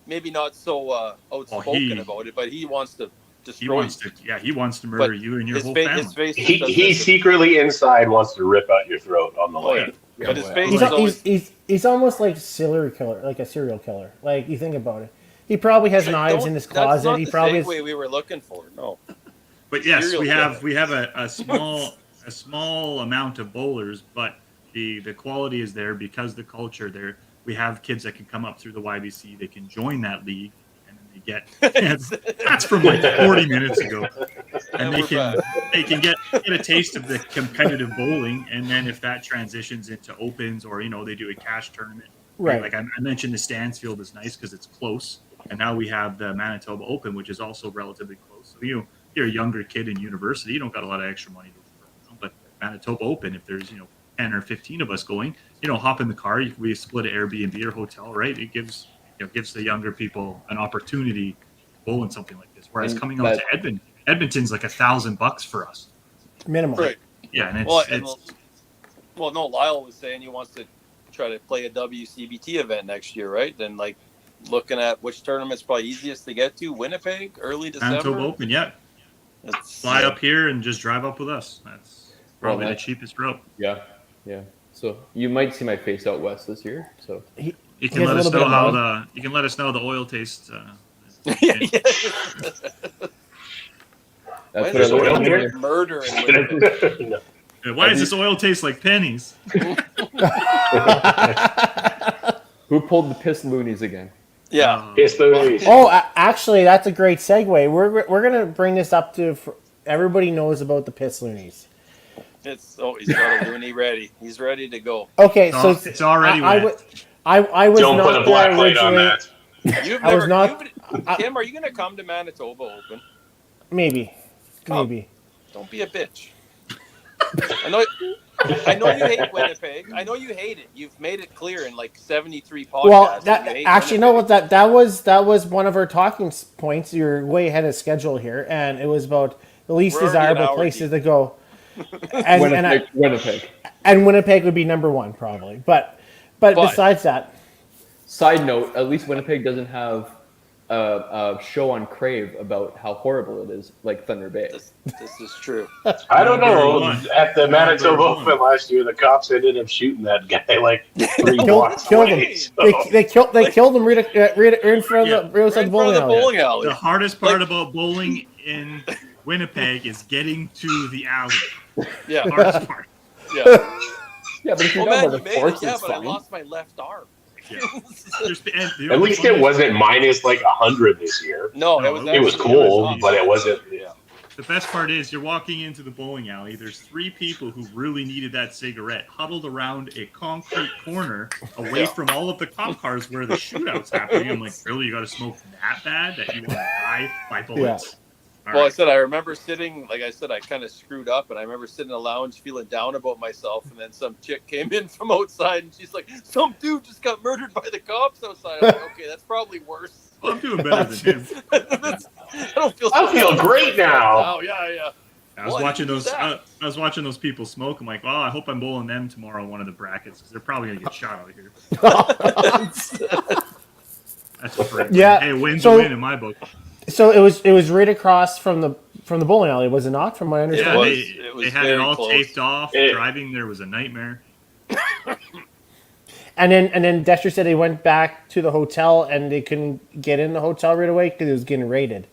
maybe not so outspoken he- about it, but he wants to He destroy wants to, he wants to murder But you and your his whole face. family. His face. He does he this. secretly inside wants to rip out your throat on the Oh, leg. yeah. But his face He's, is always. he's almost like serial killer, like a serial killer. Like you think about it, he probably has knives Don't- in his That's closet. not He the probably segue has, we were looking for. No. But yes, Serial we have a small amount of bowlers, but the quality is there because the culture there. We have kids that can come up through the YBC. They can join that league, and then they get that's from like 40 minutes ago, and And they can get a taste of the competitive bowling, and then if that transitions into opens or they do a cash tournament, Right. Like I mentioned, the Stansfield is nice because it's close, and now we have the Manitoba Open, which is also relatively close. So you're a younger kid in university, you don't got a lot of extra money to throw around, but Manitoba Open, if there's 10 or 15 of us going, hop in the car, we split an Airbnb or hotel, right? It gives the younger people an opportunity to bowl in something like this. Whereas And coming out to Edmonton's like $1,000 for us. minimum. Right. Yeah, and Well, no. Lyle was saying he wants to try to play a WCBT event next year, right? Then like looking at which tournament's probably easiest to get to, Winnipeg, early December. Manitoba Open, yeah. It's, Fly up here and just drive up with us. That's probably the that's- cheapest route. Yeah. So you might see my face out west this year. So You He can has let a us little know bit how of you can let us know the oil taste. yeah. that's Why what is I oil look there here? murder in Winnipeg? No. Why does this oil taste like pennies? Who pulled the piss loonies again? Yeah. It's the Oh, actually, that's a great segue. We're gonna bring this up to everybody knows about the piss loonies. He's got a loony ready. He's ready to go. Okay, so It's already I wet. was Don't not put a black there light on originally. that. You've I was never, not- Tim, are you going to come to Manitoba Open? Maybe. Come. Don't be a bitch. I know you hate Winnipeg. I know you hate it. You've made it clear in like 73 podcasts. Well, that you hate actually, no. Winnipeg. What that was one of our talking points. You're way ahead of schedule here, and it was about the least We're already an desirable hour places deep. to go. And Winnipeg. Winnipeg would be number one probably, but besides that, Side note: at least Winnipeg doesn't have a show on Crave about how horrible it is, like Thunder Bay. This is true. I don't know. One. At the Manitoba Number one. Open last year, the cops ended up shooting that guy like 3 killed blocks him. away. So. They killed him right in front of the Right outside in the front bowling of the alley. bowling alley. The hardest part about bowling in Winnipeg is getting to the alley. Yeah. The hardest part. Yeah. Yeah, but if you're Oh down man, by you the made force, it. Yeah, it's but I fine. lost my left arm. Yeah. And At least it wasn't minus like 100 this year. No, No, it was. it was actually- cold, awesome. but it wasn't. Yeah. The best part is you're walking into the bowling alley. There's 3 people who really needed that cigarette huddled around a concrete corner away Yeah. from all of the cop cars where the shootout's happening. I'm like, really? You got to smoke that bad that you want to die by bullets? All Well, I right. said I remember sitting, like I said, I kind of screwed up, and I remember sitting in the lounge feeling down about myself, and then some chick came in from outside, and she's like, "Some dude just got murdered by the cops outside." I'm like, "Okay, that's probably worse." Well, I'm doing better than him. I don't feel. I feel great now. Oh yeah. I was Why watching did you do those. that? I was watching those people smoke. I'm like, well, I hope I'm bowling them tomorrow in one of the brackets because they're probably gonna get shot out here. That's for Yeah, Hey, a win's so- a win in my book. So it was right across from the bowling alley, was it not? From my Yeah, understanding. was. they, It was they had it very all close. taped off. It- Driving there was a nightmare. And then Dexter said they went back to the hotel and they couldn't get in the hotel right away because it was getting raided.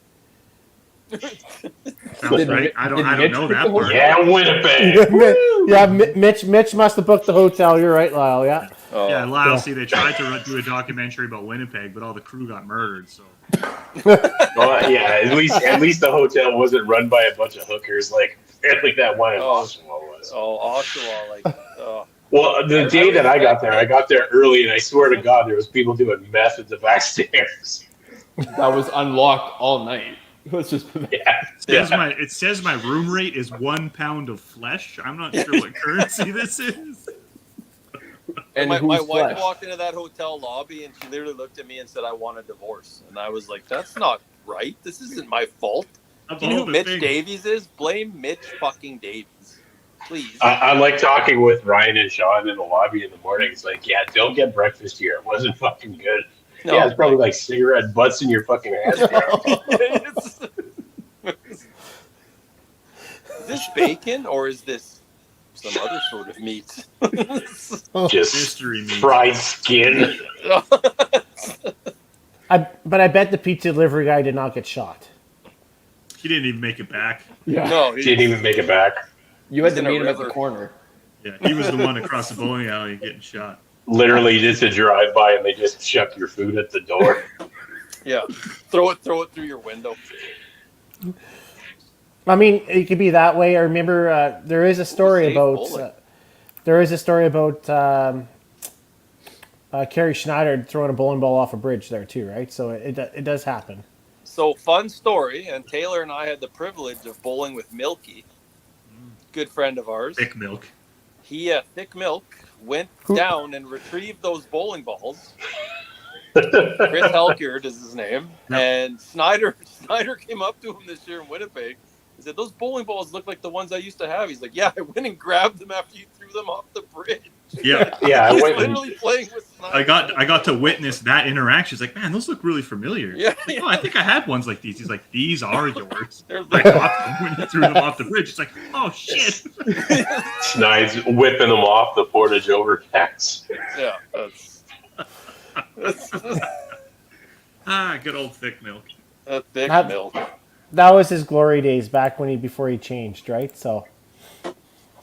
Sounds Did right. Mi- I did don't Mitch know pick that the part. hotel? Yeah, Winnipeg. Yeah, Mitch must have booked the hotel. You're right, Lyle. Yeah. Oh, Yeah, Lyle. Yeah. See, they tried to do a documentary about Winnipeg, but all the crew got murdered. So Well, yeah, at least the hotel wasn't run by a bunch of hookers like that one in Oh. Oshawa was. Oshawa, like, oh. Well, the day that I got there early, and I swear to God, there was people doing meth at the back stairs. That was unlocked all night. It was just Yeah, it says my room rate is 1 pound of flesh. I'm not sure what currency this is. and my who's wife flesh? walked into that hotel lobby and she literally looked at me and said, "I want a divorce." And I was like, "That's not right. This isn't my fault." Of Do you know all who the Mitch things. Davies is? Blame Mitch fucking Davies, please. I like talking with Ryan and Sean in the lobby in the morning. It's like, yeah, don't get breakfast here. It wasn't fucking good. No, Yeah, it's probably like cigarette butts in your fucking ass. Is this bacon or is this some other sort of meat? Just Mystery meat. fried skin. But I bet the pizza delivery guy did not get shot. He didn't even make it back. Yeah, No, Didn't even make it back. you had He's to in a meet him at the river. corner. Yeah, he was the one across the bowling alley getting shot. Literally just a drive by, and they just chuck your food at the door. yeah. Throw it through your window. I mean, it could be that way. I remember there is a story safe about bowling. Kerry Schneider throwing a bowling ball off a bridge there too, right? So it does happen. So fun story, and Taylor and I had the privilege of bowling with Milky, good friend of ours. Thick milk. He, Thick Milk, went down and retrieved those bowling balls. Chris Helkert is his name, Yep. and Snyder came up to him this year in Winnipeg. He said, "Those bowling balls look like the ones I used to have." He's like, "Yeah, I went and grabbed them after you threw them off the bridge." Yeah, Yeah, I He's went and literally playing with Snyder. I got to witness that interaction. He's like, man, those look really familiar. Yeah, Like, oh, I think I had ones like these. He's like, these are yours. They're I like, got them when you threw them off the bridge. It's like, oh shit. Snides whipping them off the portage overpass. yeah, that's Good old thick milk. a thick That- milk. That was his glory days back before he changed, right? So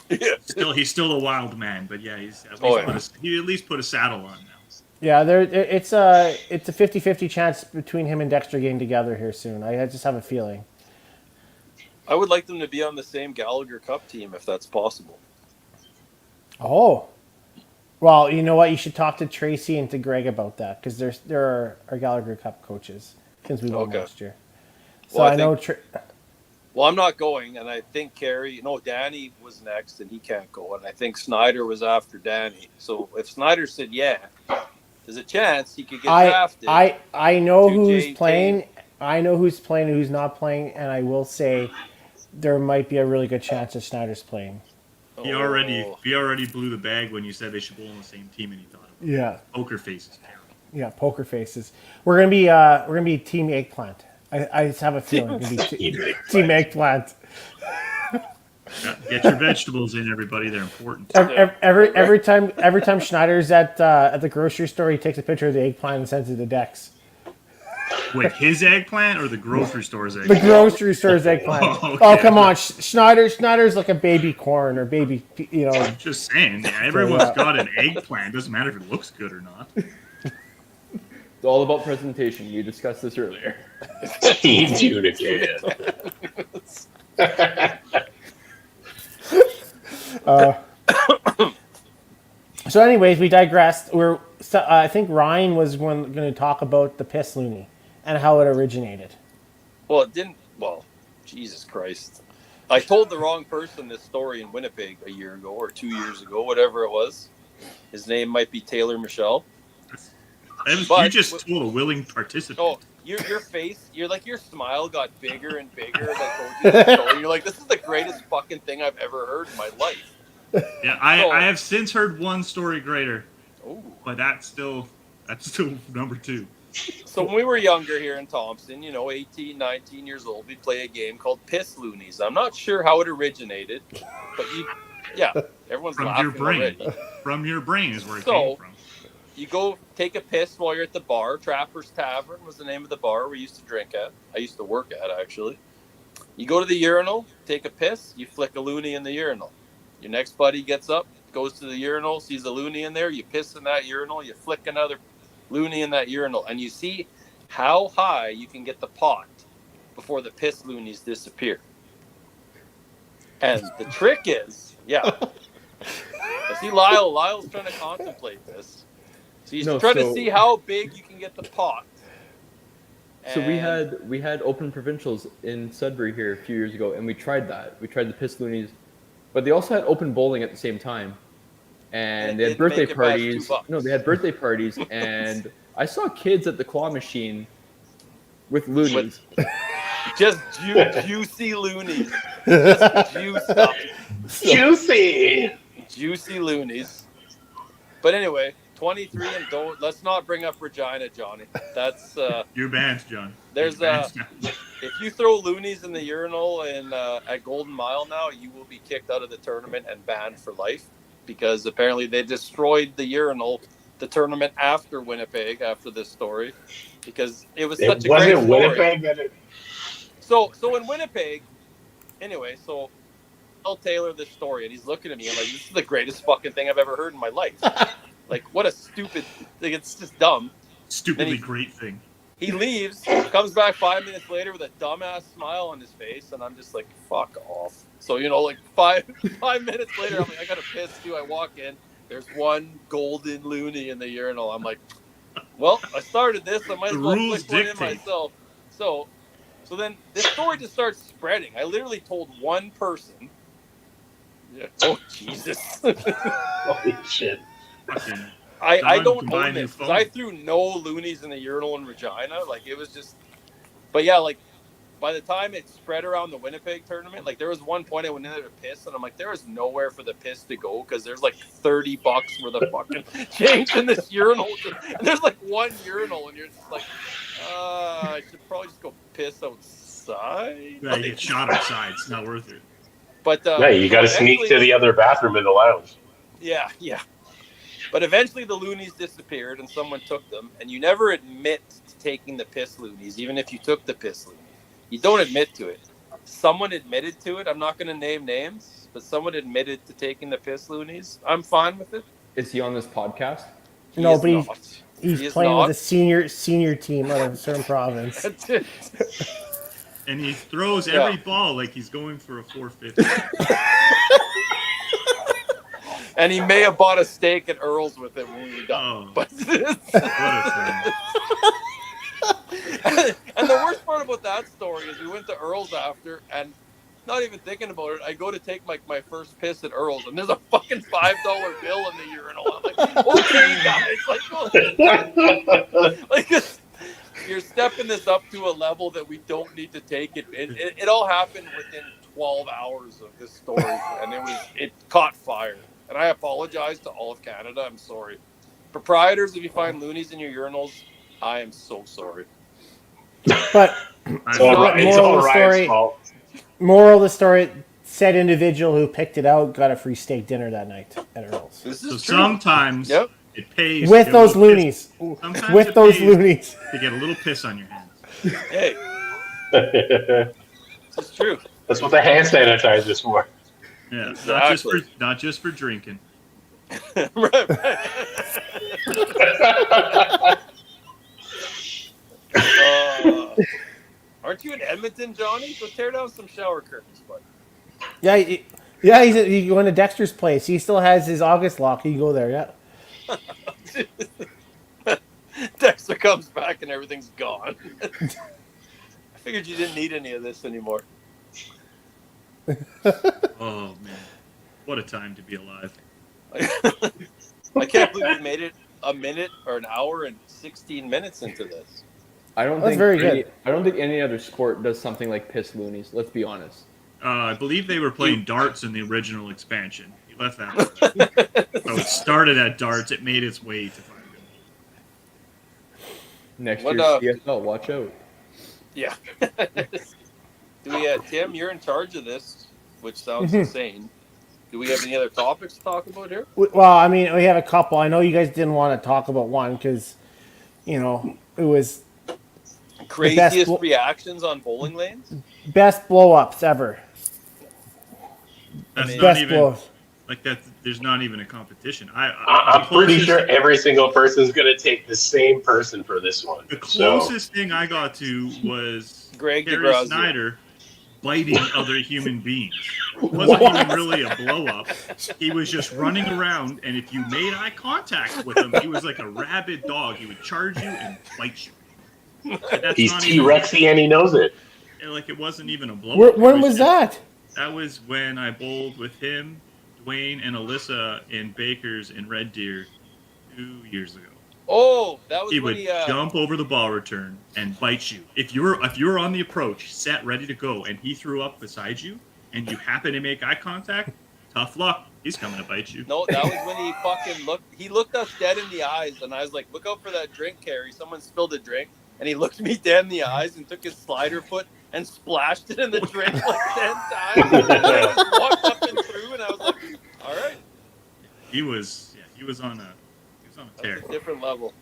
Yeah. He's still a wild man, but yeah, he's at least Oh, yeah. he at least put a saddle on now. yeah, it's a 50-50 chance between him and Dexter getting together here soon. I just have a feeling. I would like them to be on the same Gallagher Cup team if that's possible. Oh, well, you know what? You should talk to Tracy and to Greg about that because there are our Gallagher Cup coaches since we won Okay. last year. So Well, I I know. Well, I'm not going, and I think Danny was next, and he can't go, and I think Snyder was after Danny. So if Snyder said yeah, there's a chance he could get drafted. I know to who's JT. playing. I know who's playing and who's not playing, and I will say there might be a really good chance that Snyder's playing. He already blew the bag when you said they should bowl on the same team, and he thought of it. Yeah, Poker faces. yeah, poker faces. We're gonna be Team Eggplant. I just have a feeling we're gonna be Team Eggplant. Get your vegetables in, everybody. They're important. Every time Schneider's at the grocery store, he takes a picture of the eggplant and sends it to Dex. Wait, his eggplant or the grocery store's The eggplant? grocery store's eggplant. Oh, okay. Oh, come on, Schneider's like a baby corn or baby, Just saying, yeah, everyone's got an eggplant. Doesn't matter if it looks good or not. It's all about presentation. We discussed this earlier. Team Tunica. So, anyways, we digressed. I think Ryan was going to talk about the piss loony and how it originated. Well, it didn't. Well, Jesus Christ. I told the wrong person this story in Winnipeg a year ago or 2 years ago, whatever it was. His name might be Taylor Michelle. You But- just told a willing participant. Oh, your face, your smile got bigger and bigger as I told you this story. You're like, this is the greatest fucking thing I've ever heard in my life. Yeah, So- I have since heard one story greater, Oh. but that's still number 2. So when we were younger here in Thompson, 18, 19 years old, we'd play a game called Piss Loonies. I'm not sure how it originated, but everyone's From laughing your brain. already. From your brain is where it So- came from. You go take a piss while you're at the bar. Trapper's Tavern was the name of the bar we used to drink at. I used to work at, actually. You go to the urinal, take a piss, you flick a loony in the urinal. Your next buddy gets up, goes to the urinal, sees a loony in there, you piss in that urinal, you flick another loony in that urinal, and you see how high you can get the pot before the piss loonies disappear. And the trick is, I see Lyle's trying to contemplate this. So he's trying to see how big you can get the pot. So we And- had open provincials in Sudbury here a few years ago, and we tried that. We tried the piss loonies, but they also had open bowling at the same time, and And they it had birthday didn't make it past parties. $2. No, they had birthday parties, and I saw kids at the claw machine with loonies. just juicy loonies. Just juiced up. Juicy. Juicy loonies. But anyway, 23 and don't. Let's not bring up Regina, Johnny. That's You're banned, John. There's, You're banned now. if you throw loonies in the urinal at Golden Mile now, you will be kicked out of the tournament and banned for life because apparently they destroyed the urinal, the tournament after Winnipeg after this story because it was such a great Wasn't story. Winnipeg that it? So in Winnipeg, anyway, so I tell Taylor this story, and he's looking at me. I'm like, this is the greatest fucking thing I've ever heard in my life. Like, what a stupid thing. It's just dumb. Stupidly Then he- great thing. He leaves, comes back 5 minutes later with a dumbass smile on his face, and I'm just like, fuck off. So, like 5 minutes later, I'm like, I gotta piss too. I walk in, there's one golden loony in the urinal. I'm like, well, I started this, I might as The well rules flick one in dictate. myself. So then this story just starts spreading. I literally told one person. Yeah. Oh Jesus! Holy shit. Fucking I Someone don't can buy a own new this 'cause phone. I threw no loonies in the urinal in Regina. Like it was just, but yeah, like by the time it spread around the Winnipeg tournament, like there was one point I went in there to piss, and I'm like, there is nowhere for the piss to go because there's like $30 worth of fucking change in this urinal, and there's like one urinal, and you're just like, I should probably just go piss outside. yeah, you get shot outside. It's not worth it. But Yeah, you got to sneak to the other bathroom in the lounge. Yeah. But eventually the loonies disappeared and someone took them. And you never admit to taking the piss loonies, even if you took the piss loonies. You don't admit to it. Someone admitted to it. I'm not going to name names, but someone admitted to taking the piss loonies. I'm fine with it. Is he on this podcast? He No, is but not. he's He is playing not. with a senior team out of a certain province. That's it. And he throws Yeah. every ball like he's going for a 450. And he may have bought a steak at Earl's with it when we were done. Oh, But what a thing. and the worst part about that story is we went to Earl's after, and not even thinking about it, I go to take my first piss at Earl's, and there's a fucking $5 bill in the urinal. I'm like, okay, guys, like this, you're stepping this up to a level that we don't need to take it. It all happened within 12 hours of this story, and it caught fire. And I apologize to all of Canada. I'm sorry. Proprietors, if you find loonies in your urinals, I am so sorry. But It's all, Moral it's all of the Ryan's story- fault. moral of the story: said individual who picked it out got a free steak dinner that night at Earl's This So is true. sometimes Yep. it pays with to get a those little piss- loonies. Sometimes With it those pays loonies. to get a little piss on your hands. Hey, this is true. That's what the hand sanitizer's for. Yeah, Exactly. not just for drinking. Right. Aren't you in Edmonton, Johnny? Go tear down some shower curtains, bud. Yeah, he's going to Dexter's place. He still has his August lock. You can go there. Yeah. Dexter comes back and everything's gone. I figured you didn't need any of this anymore. Oh man, what a time to be alive! I can't believe we made it a minute or an hour and 16 minutes into this. I don't That's think very any, good. I don't think any other sport does something like piss loonies. Let's be honest. I believe they were playing darts in the original expansion. He left that. So it started at darts. It made its way to Fargo. Next What, year's CFL, watch out. Yeah. Do we, Tim, you're in charge of this, which sounds insane. Do we have any other topics to talk about here? Well, I mean, we have a couple. I know you guys didn't want to talk about one because, it was Craziest blo- reactions on bowling lanes? best blow-ups ever. That's mean, not Best even blow-ups. like that. There's not even a competition. I'm pretty sure every single person's going to take the same person for this one. The So, closest thing I got to was Greg Gary DeGrazia. Snyder biting other human beings. It wasn't even really a blow up. He was just running around, and if you made eye contact with him, he was like a rabid dog. He would charge you and bite you. And that's he's not T-Rexy and he knows it. even, like it wasn't even a blow up. When was that? That was when I bowled with him, Dwayne, and Alyssa in Baker's in Red Deer 2 years ago. Oh, that was He when would he... jump over the ball return and bite you. If you were on the approach, set ready to go, and he threw up beside you, and you happen to make eye contact, tough luck. He's coming to bite you. No, that was when he fucking looked... He looked us dead in the eyes, and I was like, look out for that drink, Carrie. Someone spilled a drink. And he looked me dead in the eyes and took his slider foot and splashed it in the drink like 10 times. And I just walked up and through, and I was like, all right. He was on a tear. That's a different level.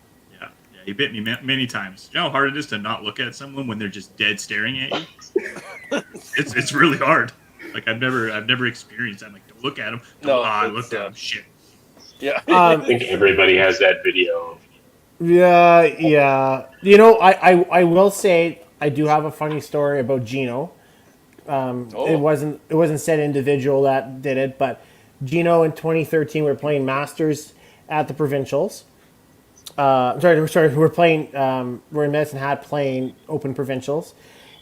Yeah, he bit me many times. You know how hard it is to not look at someone when they're just dead staring at you? It's really hard. Like I've never experienced that. I'm like, don't look at him. No, I it's, looked at him. Shit. Yeah. I think everybody has that video. Yeah. I will say I do have a funny story about Gino. It wasn't said individual that did it, but Gino in 2013 we were playing Masters at the Provincials. We're playing. We're in Medicine Hat playing Open Provincials,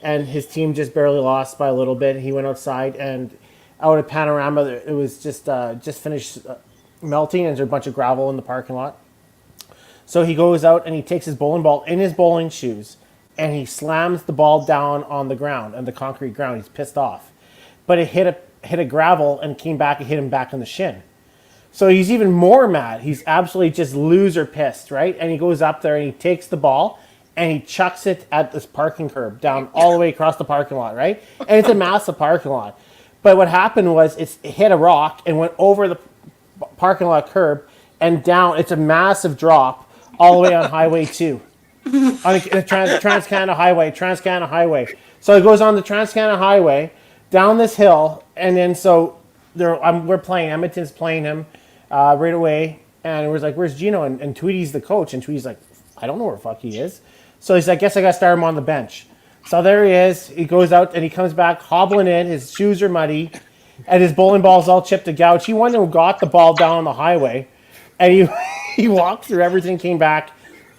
and his team just barely lost by a little bit. He went outside and out at Panorama. It was just finished melting, and there's a bunch of gravel in the parking lot. So he goes out and he takes his bowling ball in his bowling shoes, and he slams the ball down on the ground, on the concrete ground. He's pissed off, but it hit a gravel and came back and hit him back in the shin. So he's even more mad. He's absolutely just loser pissed, right? And he goes up there and he takes the ball and he chucks it at this parking curb down all the way across the parking lot, right? And it's a massive parking lot. But what happened was it hit a rock and went over the parking lot curb and down. It's a massive drop all the way on Highway 2. On the Trans-Canada Highway. So it goes on the Trans-Canada Highway down this hill, and then we're playing. Edmonton's playing him right away, and we're like, "Where's Gino?" And Tweety's the coach, and Tweety's like, "I don't know where the fuck he is." So he's like, "I guess I got to start him on the bench." So there he is. He goes out and he comes back hobbling in. His shoes are muddy, and his bowling ball's all chipped to gouge. He went and got the ball down on the highway, and he walked through everything, came back.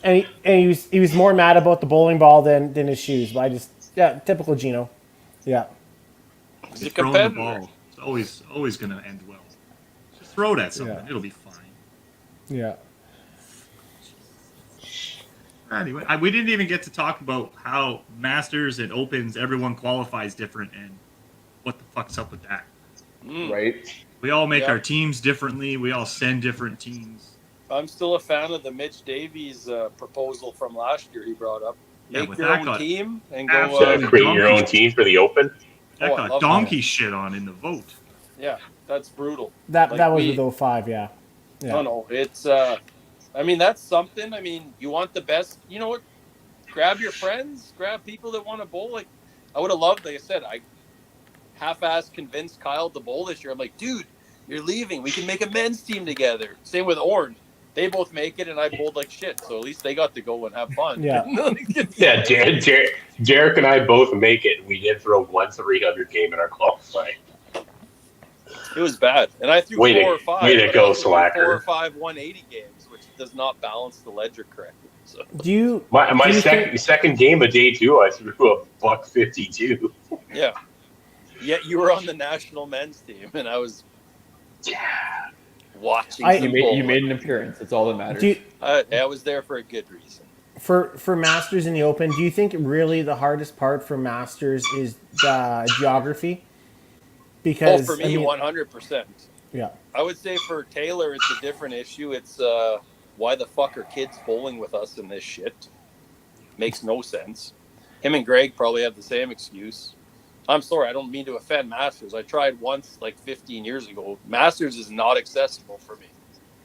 And he was more mad about the bowling ball than his shoes. But typical Gino. Yeah. He's a Just throwing the competitor. ball. It's always going to end well. Just throw it at someone. Yeah. It'll be fine. Yeah. Anyway, we didn't even get to talk about how Masters and Opens, everyone qualifies different, and what the fuck's up with that. Right? We all make Yeah. our teams differently. We all send different teams. I'm still a fan of the Mitch Davies proposal from last year he brought up. Yeah, Make but your that own got team and absolutely go. Create your own team for the Open. That Oh, I got love donkey shit on in the vote. Yeah, that's brutal. That Like was we- with 05, yeah. Yeah. No, it's. I mean, that's something. I mean, you want the best. You know what? Grab your friends. Grab people that want to bowl. Like, I would have loved. Like I said, I half-ass convinced Kyle to bowl this year. I'm like, dude, you're leaving. We can make a men's team together. Same with Orange. They both make it, and I bowled like shit. So at least they got to go and have fun. Yeah. Yeah, Derek and I both make it. We did throw one 300 game in our qualifying. It was bad, and I threw Way to- 4 or 5. way to but go, I also threw slacker. 4 or 5 180 games, which does not balance the ledger correctly. So Do you My Do you second game of day 2, I threw a $152. yeah, Yet you were on the national men's team, and I was watching. I- some You bowling. made an appearance. That's all that matters. Do you, I was there for a good reason. for Masters in the Open, do you think really the hardest part for Masters is geography? Because For me, 100%. yeah, I would say for Taylor, it's a different issue. It's why the fuck are kids bowling with us in this shit? Makes no sense. Him and Greg probably have the same excuse. I'm sorry, I don't mean to offend Masters. I tried once like 15 years ago. Masters is not accessible for me.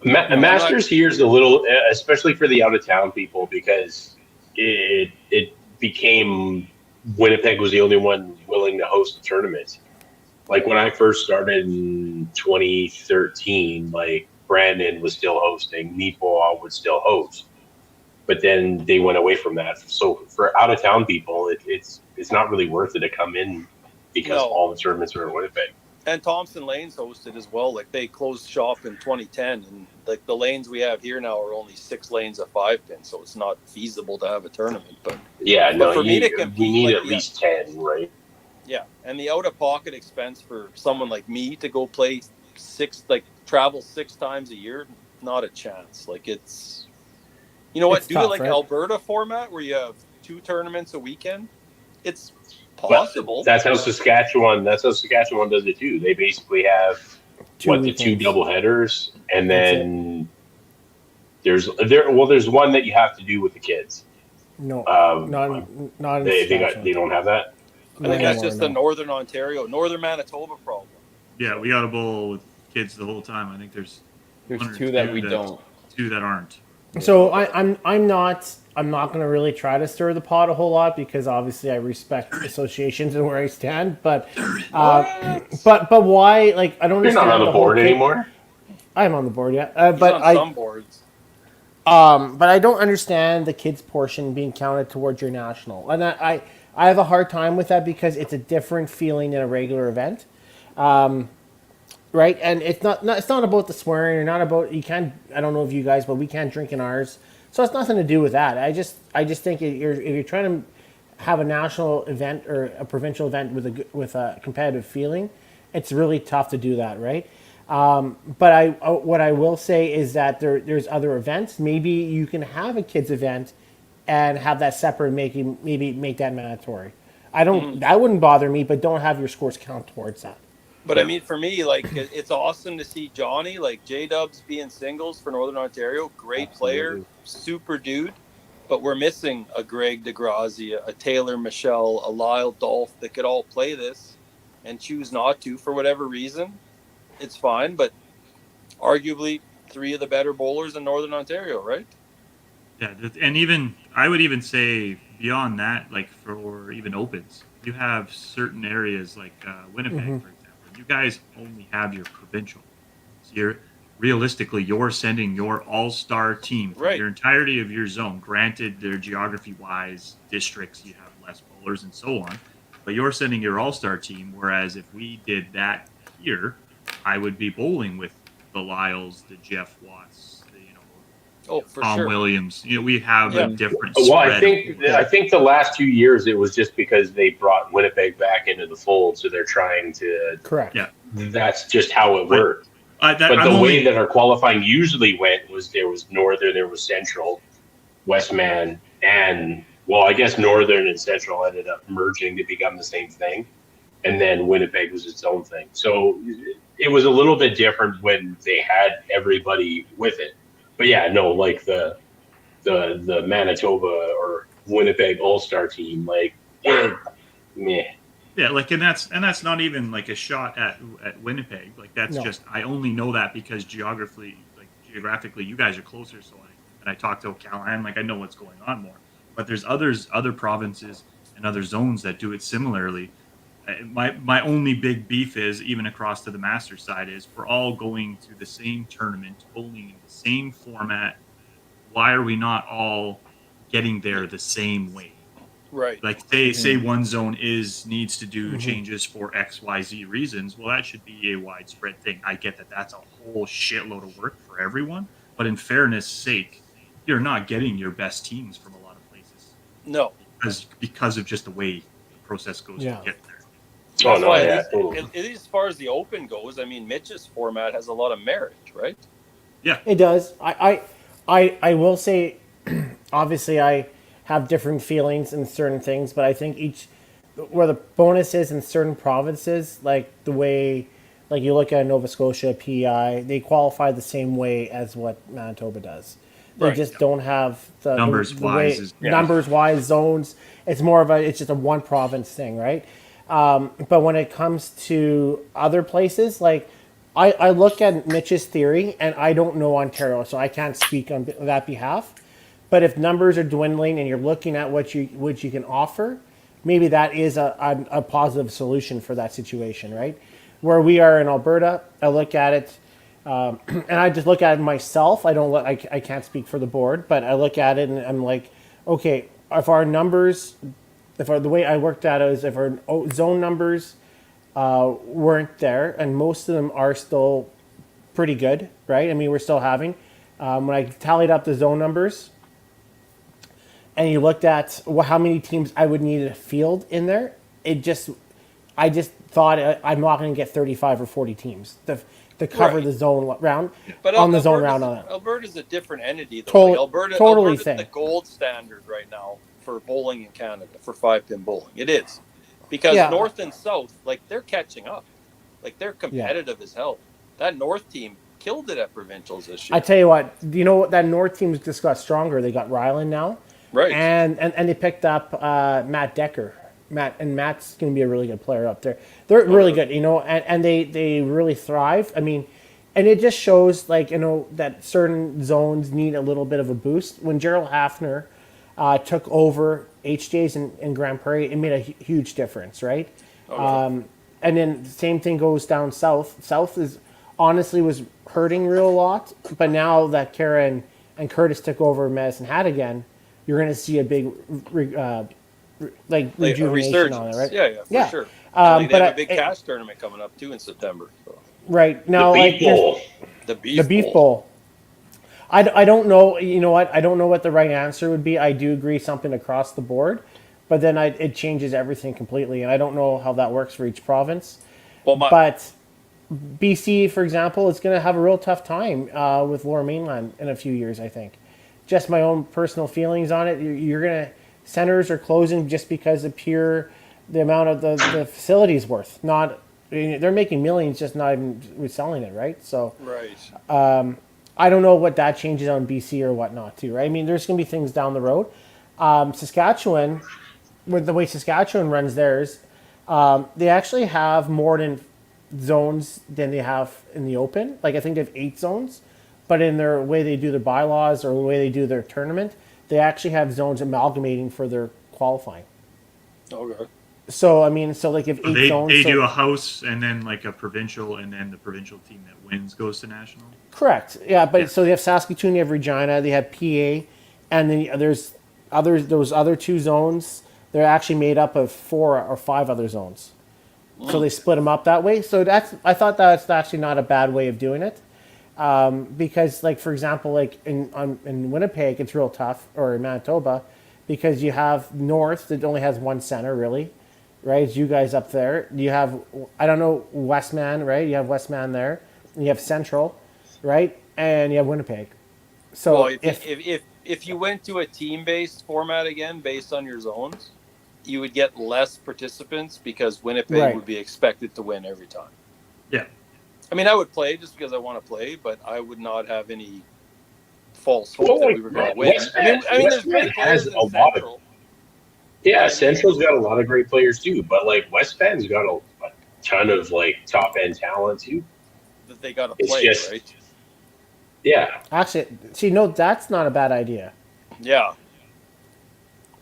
Masters here is a little, especially for the out of town people, because it became Winnipeg was the only one willing to host the tournament. Like when I first started in 2013, like Brandon was still hosting, Meatball would still host, but then they went away from that. So for out of town people, it's not really worth it to come in because No. all the tournaments are in Winnipeg. And Thompson Lanes hosted as well. Like they closed shop in 2010, and like the lanes we have here now are only 6 lanes of 5-pin, so it's not feasible to have a tournament. But Yeah, But no, for me to we compete, need like, at least 10, right? yeah, and the out-of-pocket expense for someone like me to go play travel 6 times a year, not a chance. Like it's, you know what? It's Do tough, like right? Alberta format where you have 2 tournaments a weekend. It's possible. That's how Saskatchewan. That's how Saskatchewan does it too. They basically have the 2 weekends. double headers, and That's then there's one that you have to do with the kids. No, Um, not in they Saskatchewan. don't have that. I think that's just the no. Northern Ontario, Northern Manitoba problem. Yeah, we got to bowl with kids the whole time. I think there's There's one or 2 that we don't. 2 that aren't. So I'm not going to really try to stir the pot a whole lot because obviously I respect associations and where I stand. But but why? Like I don't You're understand not on the whole board kid- anymore. I'm on the board, yeah. He's But on some boards. but I don't understand the kids portion being counted towards your national, and I have a hard time with that because it's a different feeling than a regular event, right? And it's not about the swearing or not about you can't. I don't know if you guys, but we can't drink in ours, so it's nothing to do with that. I just think if you're trying to have a national event or a provincial event with a competitive feeling, it's really tough to do that, right? But what I will say is that there's other events. Maybe you can have a kids event and have that separate, maybe make that mandatory. That wouldn't bother me, but don't have your scores count towards that. But I mean, for me, like it's awesome to see Johnny, like J-Dubs being singles for Northern Ontario. Great player, super dude. But we're missing a Greg DeGrazia, a Taylor Michelle, a Lyle Dolph that could all play this and choose not to for whatever reason. It's fine, but arguably 3 of the better bowlers in Northern Ontario, right? Yeah, and even I would even say beyond that, like for even opens, you have certain areas like Winnipeg, for example. You guys only have your provincial. So you're sending your all-star team for Right. your entirety of your zone. Granted, their geography-wise districts, you have less bowlers and so on, but you're sending your all-star team. Whereas if we did that here, I would be bowling with the Lyles, the Jeff Watts, Oh, for Tom sure. Williams. We have Yeah. a different. Well, spread I of- think the last 2 years it was just because they brought Winnipeg back into the fold, so they're trying to. Correct. Yeah. That's just how it worked. But I'm the only- way that our qualifying usually went was there was Northern, there was Central, Westman, and I guess Northern and Central ended up merging to become the same thing, and then Winnipeg was its own thing. So it was a little bit different when they had everybody with it. But yeah, no, like the Manitoba or Winnipeg All-Star team, like, meh. Yeah, like and that's not even like a shot at Winnipeg. Like that's No. just I only know that because geographically you guys are closer. So I talk to Callahan, like I know what's going on more. But there's other provinces and other zones that do it similarly. My only big beef is even across to the Masters side is we're all going to the same tournament, bowling in the same format. Why are we not all getting there the same way? Right. Like say one zone needs to do changes for XYZ reasons. Well, that should be a widespread thing. I get that that's a whole shitload of work for everyone, but in fairness sake, you're not getting your best teams from a lot of places No. because of just the way the process goes Yeah. to get there. Oh That's no, why, yeah, totally. at least as far as the Open goes, I mean, Mitch's format has a lot of merit, right? It does. I will say, obviously, I have different feelings in certain things, but I think each where the bonus is in certain provinces, like the way, like you look at Nova Scotia, PEI, they qualify the same way as what Manitoba does. They Right. just don't have Numbers the way wise is- Yeah. numbers wise zones. It's more of a it's just a one province thing, right? But when it comes to other places, like I look at Mitch's theory, and I don't know Ontario, so I can't speak on that behalf. But if numbers are dwindling and you're looking at what you can offer, maybe that is a positive solution for that situation, right? Where we are in Alberta, I look at it, and I just look at it myself. I don't look, I can't speak for the board, but I look at it and I'm like, okay, if our numbers, the way I worked at it is if our zone numbers weren't there, and most of them are still pretty good, right? I mean, we're still having. When I tallied up the zone numbers, and you looked at how many teams I would need a field in there, I just thought I'm not going to get 35 or 40 teams to cover Right. the zone round But on the zone Alberta's- round on it. Alberta's a different entity, though. Totally- Like Alberta, totally Alberta's thing. the gold standard right now for bowling in Canada, for 5-pin bowling. It is. Because Yeah. North and South, like, they're catching up. Like, they're competitive as hell. That North team killed it at provincials this year. I tell you what, you know what? That North team just got stronger. They got Ryland now, Right. and they picked up Matt Decker. Matt's going to be a really good player up there. They're really good, you know, and they really thrive. I mean, and it just shows, like, you know, that certain zones need a little bit of a boost. When Gerald Hafner took over HJ's in Grand Prairie, it made a huge difference, right? And then the same thing goes down south. South is honestly was hurting real lot, but now that Kara and Curtis took over Medicine Hat again, you're going to see a big Like a rejuvenation resurgence. on it, right? Yeah, for sure. but And, like, they have a big I- cash tournament coming up, too, in September. So. Right now, The like, Beef there's- Bowl. The Beef the Beef Bowl. I don't know. You know what? I don't know what the right answer would be. I do agree something across the board, but then it changes everything completely, and I don't know how that works for each province. Well, But BC, for example, is going to have a real tough time with Lower Mainland in a few years, I think. Just my own personal feelings on it. You're going to centers are closing just because of pure the amount of the facilities worth. Not they're making millions, just not even selling it, right? So right. I don't know what that changes on BC or whatnot too, right? I mean, there's going to be things down the road. Saskatchewan, with the way Saskatchewan runs theirs, they actually have more than zones than they have in the Open. Like I think they have 8 zones, but in their way they do their bylaws or the way they do their tournament, they actually have zones amalgamating for their qualifying. Okay. So I mean, so like if 8 They zones, so- do a house and then like a provincial, and then the provincial team that wins goes to national. Correct. Yeah, but Yeah. so they have Saskatoon, they have Regina, they have PA, and then there's those other 2 zones. They're actually made up of 4 or 5 other zones. So they split them up that way. So I thought that's actually not a bad way of doing it, because like for example, like in Winnipeg, it's real tough, or in Manitoba, because you have North that only has 1 center really, right? It's you guys up there. You have I don't know Westman, right? You have Westman there. And you have Central, right? And you have Winnipeg. So Well, if you went to a team-based format again, based on your zones, you would get less participants because Winnipeg Right. would be expected to win every time. Yeah. I mean, I would play just because I want to play, but I would not have any false hope Well, that like, we were going to win. Westman- I mean, there's Westman great players has in a lot of- Central. Yeah, Central's got a lot of great players too, but like West Bend's got a ton of like top end talent too. That they got to It's play, just- right? Yeah, actually, see, no, that's not a bad idea. Yeah.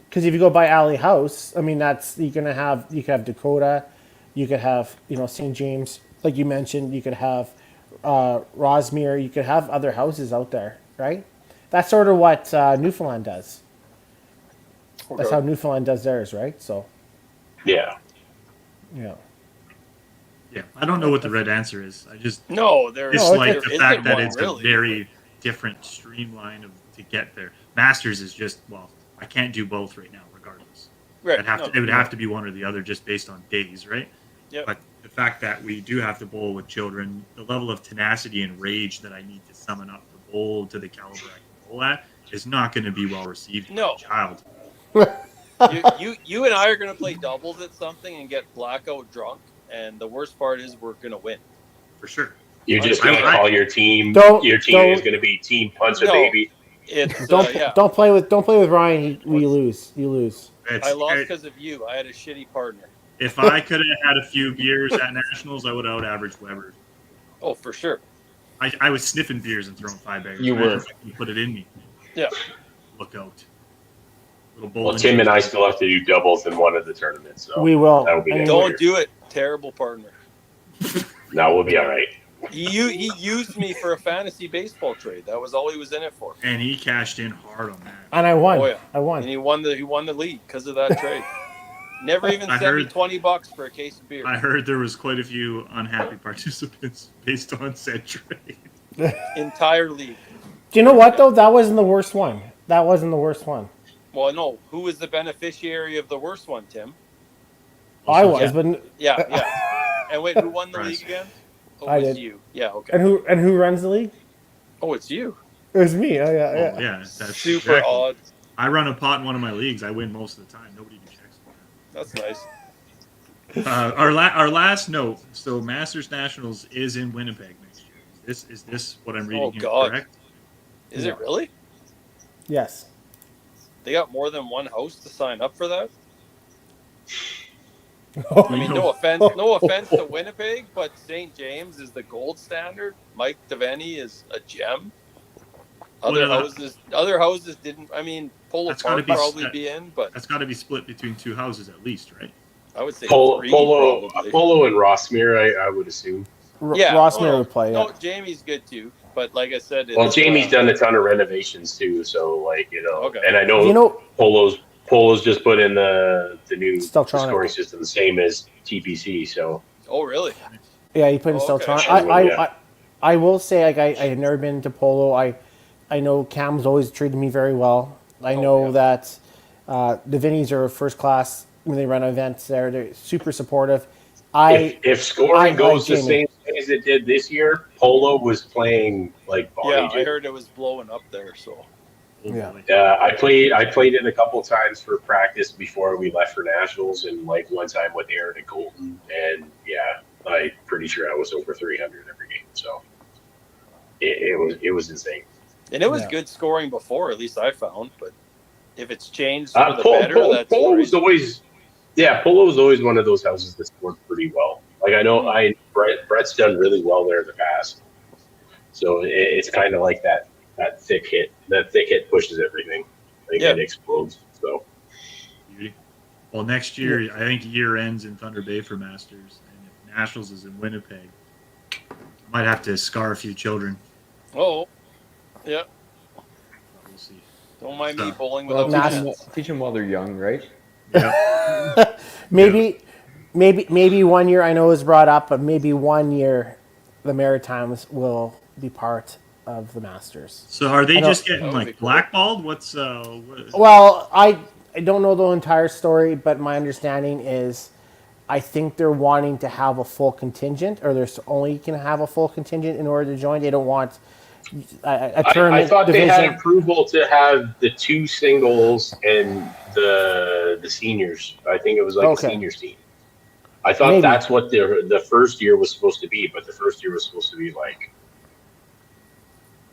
Because if you go by Alley House, I mean, you could have Dakota, you could have St. James, like you mentioned, you could have Rosmere, you could have other houses out there, right? That's sort of what Newfoundland does. That's Okay. how Newfoundland does theirs, right? So yeah. yeah, Yeah, I don't know what the right answer is. I just No, there dislike there the isn't fact that one, it's really. a very different streamline to get there. Masters is just, well, I can't do both right now, regardless. Right. It would No, have to be one or the other, just based on days, right? Yep. But the fact that we do have to bowl with children, the level of tenacity and rage that I need to summon up to bowl to the caliber I can bowl at is not going to be well received by No. a child. You and I are going to play doubles at something and get blackout drunk, and the worst part is we're going to win. For sure. You're just going to I- call your team. Don't- Your team don't- is going to be Team Punch a No. Baby. It's Don't don't play with Ryan. You lose. You lose. It's, I lost it- because of you. I had a shitty partner. if I could have had a few beers at nationals, I would have out-averaged Weber. Oh, for sure. I was sniffing beers and throwing 5-baggers. You Imagine were. if I could put it in me. Yeah. Look out. Little Well, bowling. Tim and I still have to do doubles in one of the tournaments, so We will. that'll be And next Don't year. do it. Terrible partner. No, we'll be all right. He used me for a fantasy baseball trade. That was all he was in it for. And he cashed in hard on that. And I won. Oh, yeah. I won. And he won the league because of that trade. Never even I sent me heard- $20 for a case of beer. I heard there was quite a few unhappy participants based on said trade. Entire league. Do you know what though? That wasn't the worst one. That wasn't the worst one. Well, no. Who was the beneficiary of the worst one, Tim? I was, yeah. but Yeah. And wait, who won the Right. league again? Oh, I it was did. you. Yeah, okay. and who runs the league? Oh, it's you. It was me. Oh yeah, Oh, yeah. yeah, that's Super exactly. odd. I run a pot in one of my leagues. I win most of the time. Nobody even checks. That's nice. Our last note. So Masters Nationals is in Winnipeg next year. Is this what I'm reading Oh, here God. correct? Is Yeah. it really? Yes. They got more than one host to sign up for that? Oh, I mean, no offense to Winnipeg, but St. James is the gold standard. Mike Devaney is a gem. Other Well, houses didn't. I mean, Polo That's gotta Park be- probably be in, but That's got to be split between two houses at least, right? I would say Polo, three, Polo, probably. Polo and Rossmere, I would assume. Yeah, Rossmere no, would play. No, Yeah. Jamie's good too, but like I said, Well, it's, Jamie's done a ton of renovations too, so like Okay. and I know, You know, Polo's just put in the new Steltronic. scoring system, the same as TPC. So Oh, really? yeah, you put in Oh, okay. Steltron. Yeah. I will say, like, I had never been to Polo. I know Cam's always treated me very well. I know yeah. that the Vinnies are first class when they run events there. They're super supportive. if scoring I goes like the same way as it did this year, Polo was playing like Yeah, body. I heard it was blowing up there. So Oh, Yeah. boy. I played it a couple times for practice before we left for nationals, and like one time with Aaron and Colton, and yeah, I'm pretty sure I was over 300 every game. So it was insane. and it was Yeah. good scoring before, at least I found. But if it's changed for the Polo, better, that's Polo great. was always, Polo was always one of those houses that scored pretty well. Like I know, Brett's done really well there in the past. So it's kind of like that thick hit. That thick hit pushes everything. Like Yeah. it explodes. So Beauty. Well, next year, I think year ends in Thunder Bay for Masters, and if Nationals is in Winnipeg, might have to scar a few children. Oh, yeah. We'll see. Don't mind me So- bowling Well, without National- hands. teach them while they're young, right? Yeah. Maybe 1 year. I know it was brought up, but maybe 1 year, the Maritimes will be part of the Masters. So are they I don't- just getting That would be like cool. blackballed? What's what, Well, I don't know the entire story, but my understanding is, I think they're wanting to have a full contingent, or they're only can have a full contingent in order to join. They don't want a tournament I thought division. they had approval to have the two singles and the seniors. I think it was like Okay. a seniors team. I thought Maybe. that's what the first year was supposed to be, but the first year was supposed to be like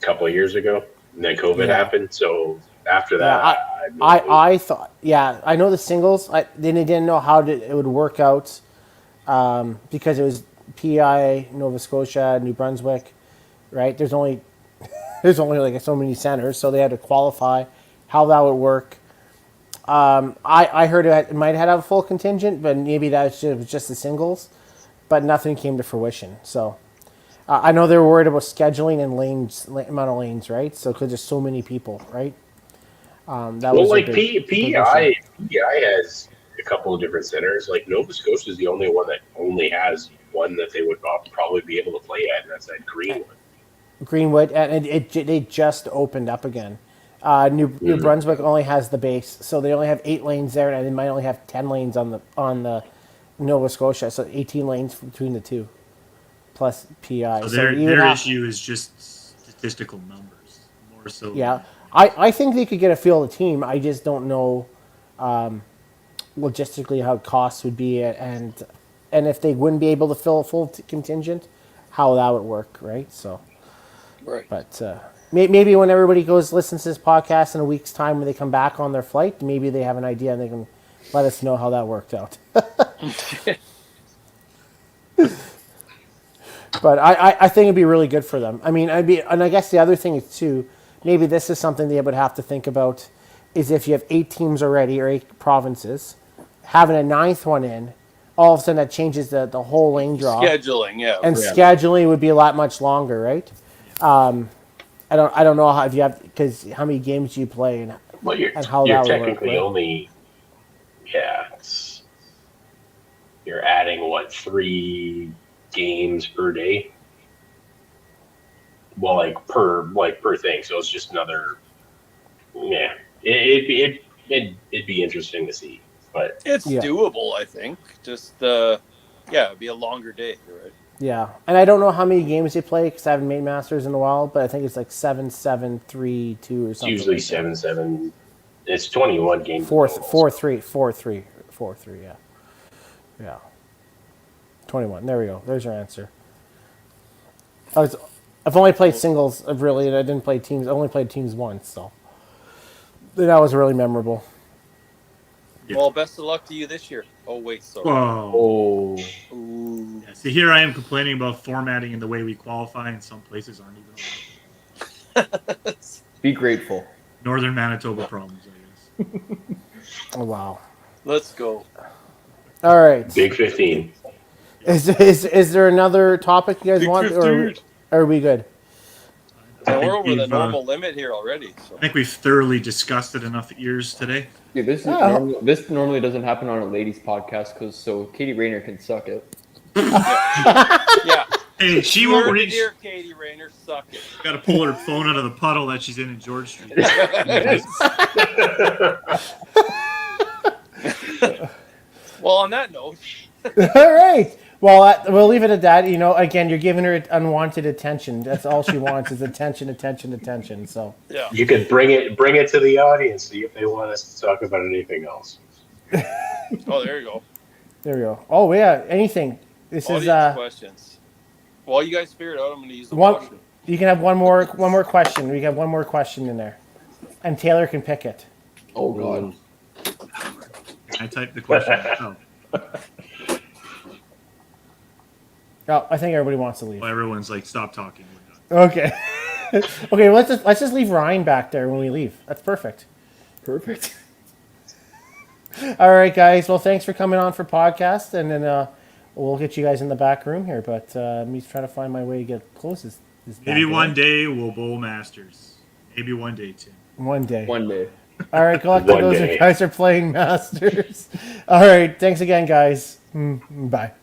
a couple of years ago, and then COVID Yeah. happened. So after that, Yeah, I have no clue. I thought, yeah, I know the singles. Then they didn't know how it would work out because it was PI, Nova Scotia, New Brunswick, right? There's only like so many centers, so they had to qualify how that would work. I heard it might have a full contingent, but maybe that was just the singles, but nothing came to fruition. So I know they were worried about scheduling and amount of lanes, right? So because there's so many people, right? That Well, was a like big PI issue. has a couple of different centers. Like Nova Scotia is the only one that only has one that they would probably be able to play at, and that's at Greenwood. Greenwood, and they just opened up again. New Brunswick only has the base, so they only have 8 lanes there, and they might only have 10 lanes on the Nova Scotia, so 18 lanes between the two, plus PI. So So you would their have- issue is just statistical numbers, more so. Yeah, I think they could get a feel of the team. I just don't know logistically how costs would be, and if they wouldn't be able to fill a full contingent, how that would work, right? So, Right. but maybe when everybody listens to this podcast in a week's time when they come back on their flight, maybe they have an idea and they can let us know how that worked out. But I think it'd be really good for them. I mean, and I guess the other thing is too, maybe this is something they would have to think about, is if you have 8 teams already or 8 provinces, having a 9th one in, all of a sudden that changes the whole lane draw. Scheduling, yeah. And scheduling would be a lot much longer, right? I don't know how, if you have, because how many games do you play and Well, you're how you're that would work, technically right? only, you're adding 3 games per day. Well, per thing, so it's just another. Yeah, it'd be interesting to see, but It's Yeah. doable, I think. Just it'd be a longer day, right? Yeah, and I don't know how many games they play because I haven't made Masters in a while, but I think it's like 7-7, 3-2 or it's something. usually like that. 7-7. It's 21 games. 4-3, yeah. Yeah. 21. There we go. There's your answer. I've only played singles, really, and I didn't play teams. I only played teams once, so that was really memorable. Yeah. Well, best of luck to you this year. Oh wait, sorry. Whoa. Oh, Ooh. Yeah, so here I am complaining about formatting and the way we qualify, and some places aren't even allowed. be grateful. Northern Manitoba problems, I guess. Oh, wow. Let's go. All right. Big 15. Is there another topic you guys Big want, or 15. are we good? And think we're over the we've, normal limit here already. So. I think we've thoroughly discussed it enough ears today. Dude, Oh. this normally doesn't happen on a ladies' podcast because so Katie Rayner can suck it. Yeah. Hey, she You won't heard it reach. here, Katie Rayner. Suck it. Got to pull her phone out of the puddle that she's in George Street. Well, on that note, All right. Well, we'll leave it at that. You know, again, you're giving her unwanted attention. That's all she wants is attention, attention, attention. So, yeah. You could bring it to the audience, see if they want us to talk about anything else. Oh, there you go. there we go. Oh, yeah. Anything. This Audience is questions. While you guys figure it out, I'm going to use the one. washroom. You can have one more question. We have one more question in there, and Taylor can pick it. Oh god. I typed the question. Oh, Oh, I think everybody wants to leave. well, everyone's like, stop talking. We're done. Okay. Okay. Let's just leave Ryan back there when we leave. That's perfect. Perfect. All right, guys. Well, thanks for coming on for podcast, and then we'll get you guys in the back room here. But me trying to find my way to get close. This Maybe back one door. day we'll bowl Masters. Maybe one day, Tim. One day. One day. All right. Good luck to One those day. guys are playing Masters. All right. Thanks again, guys. Bye.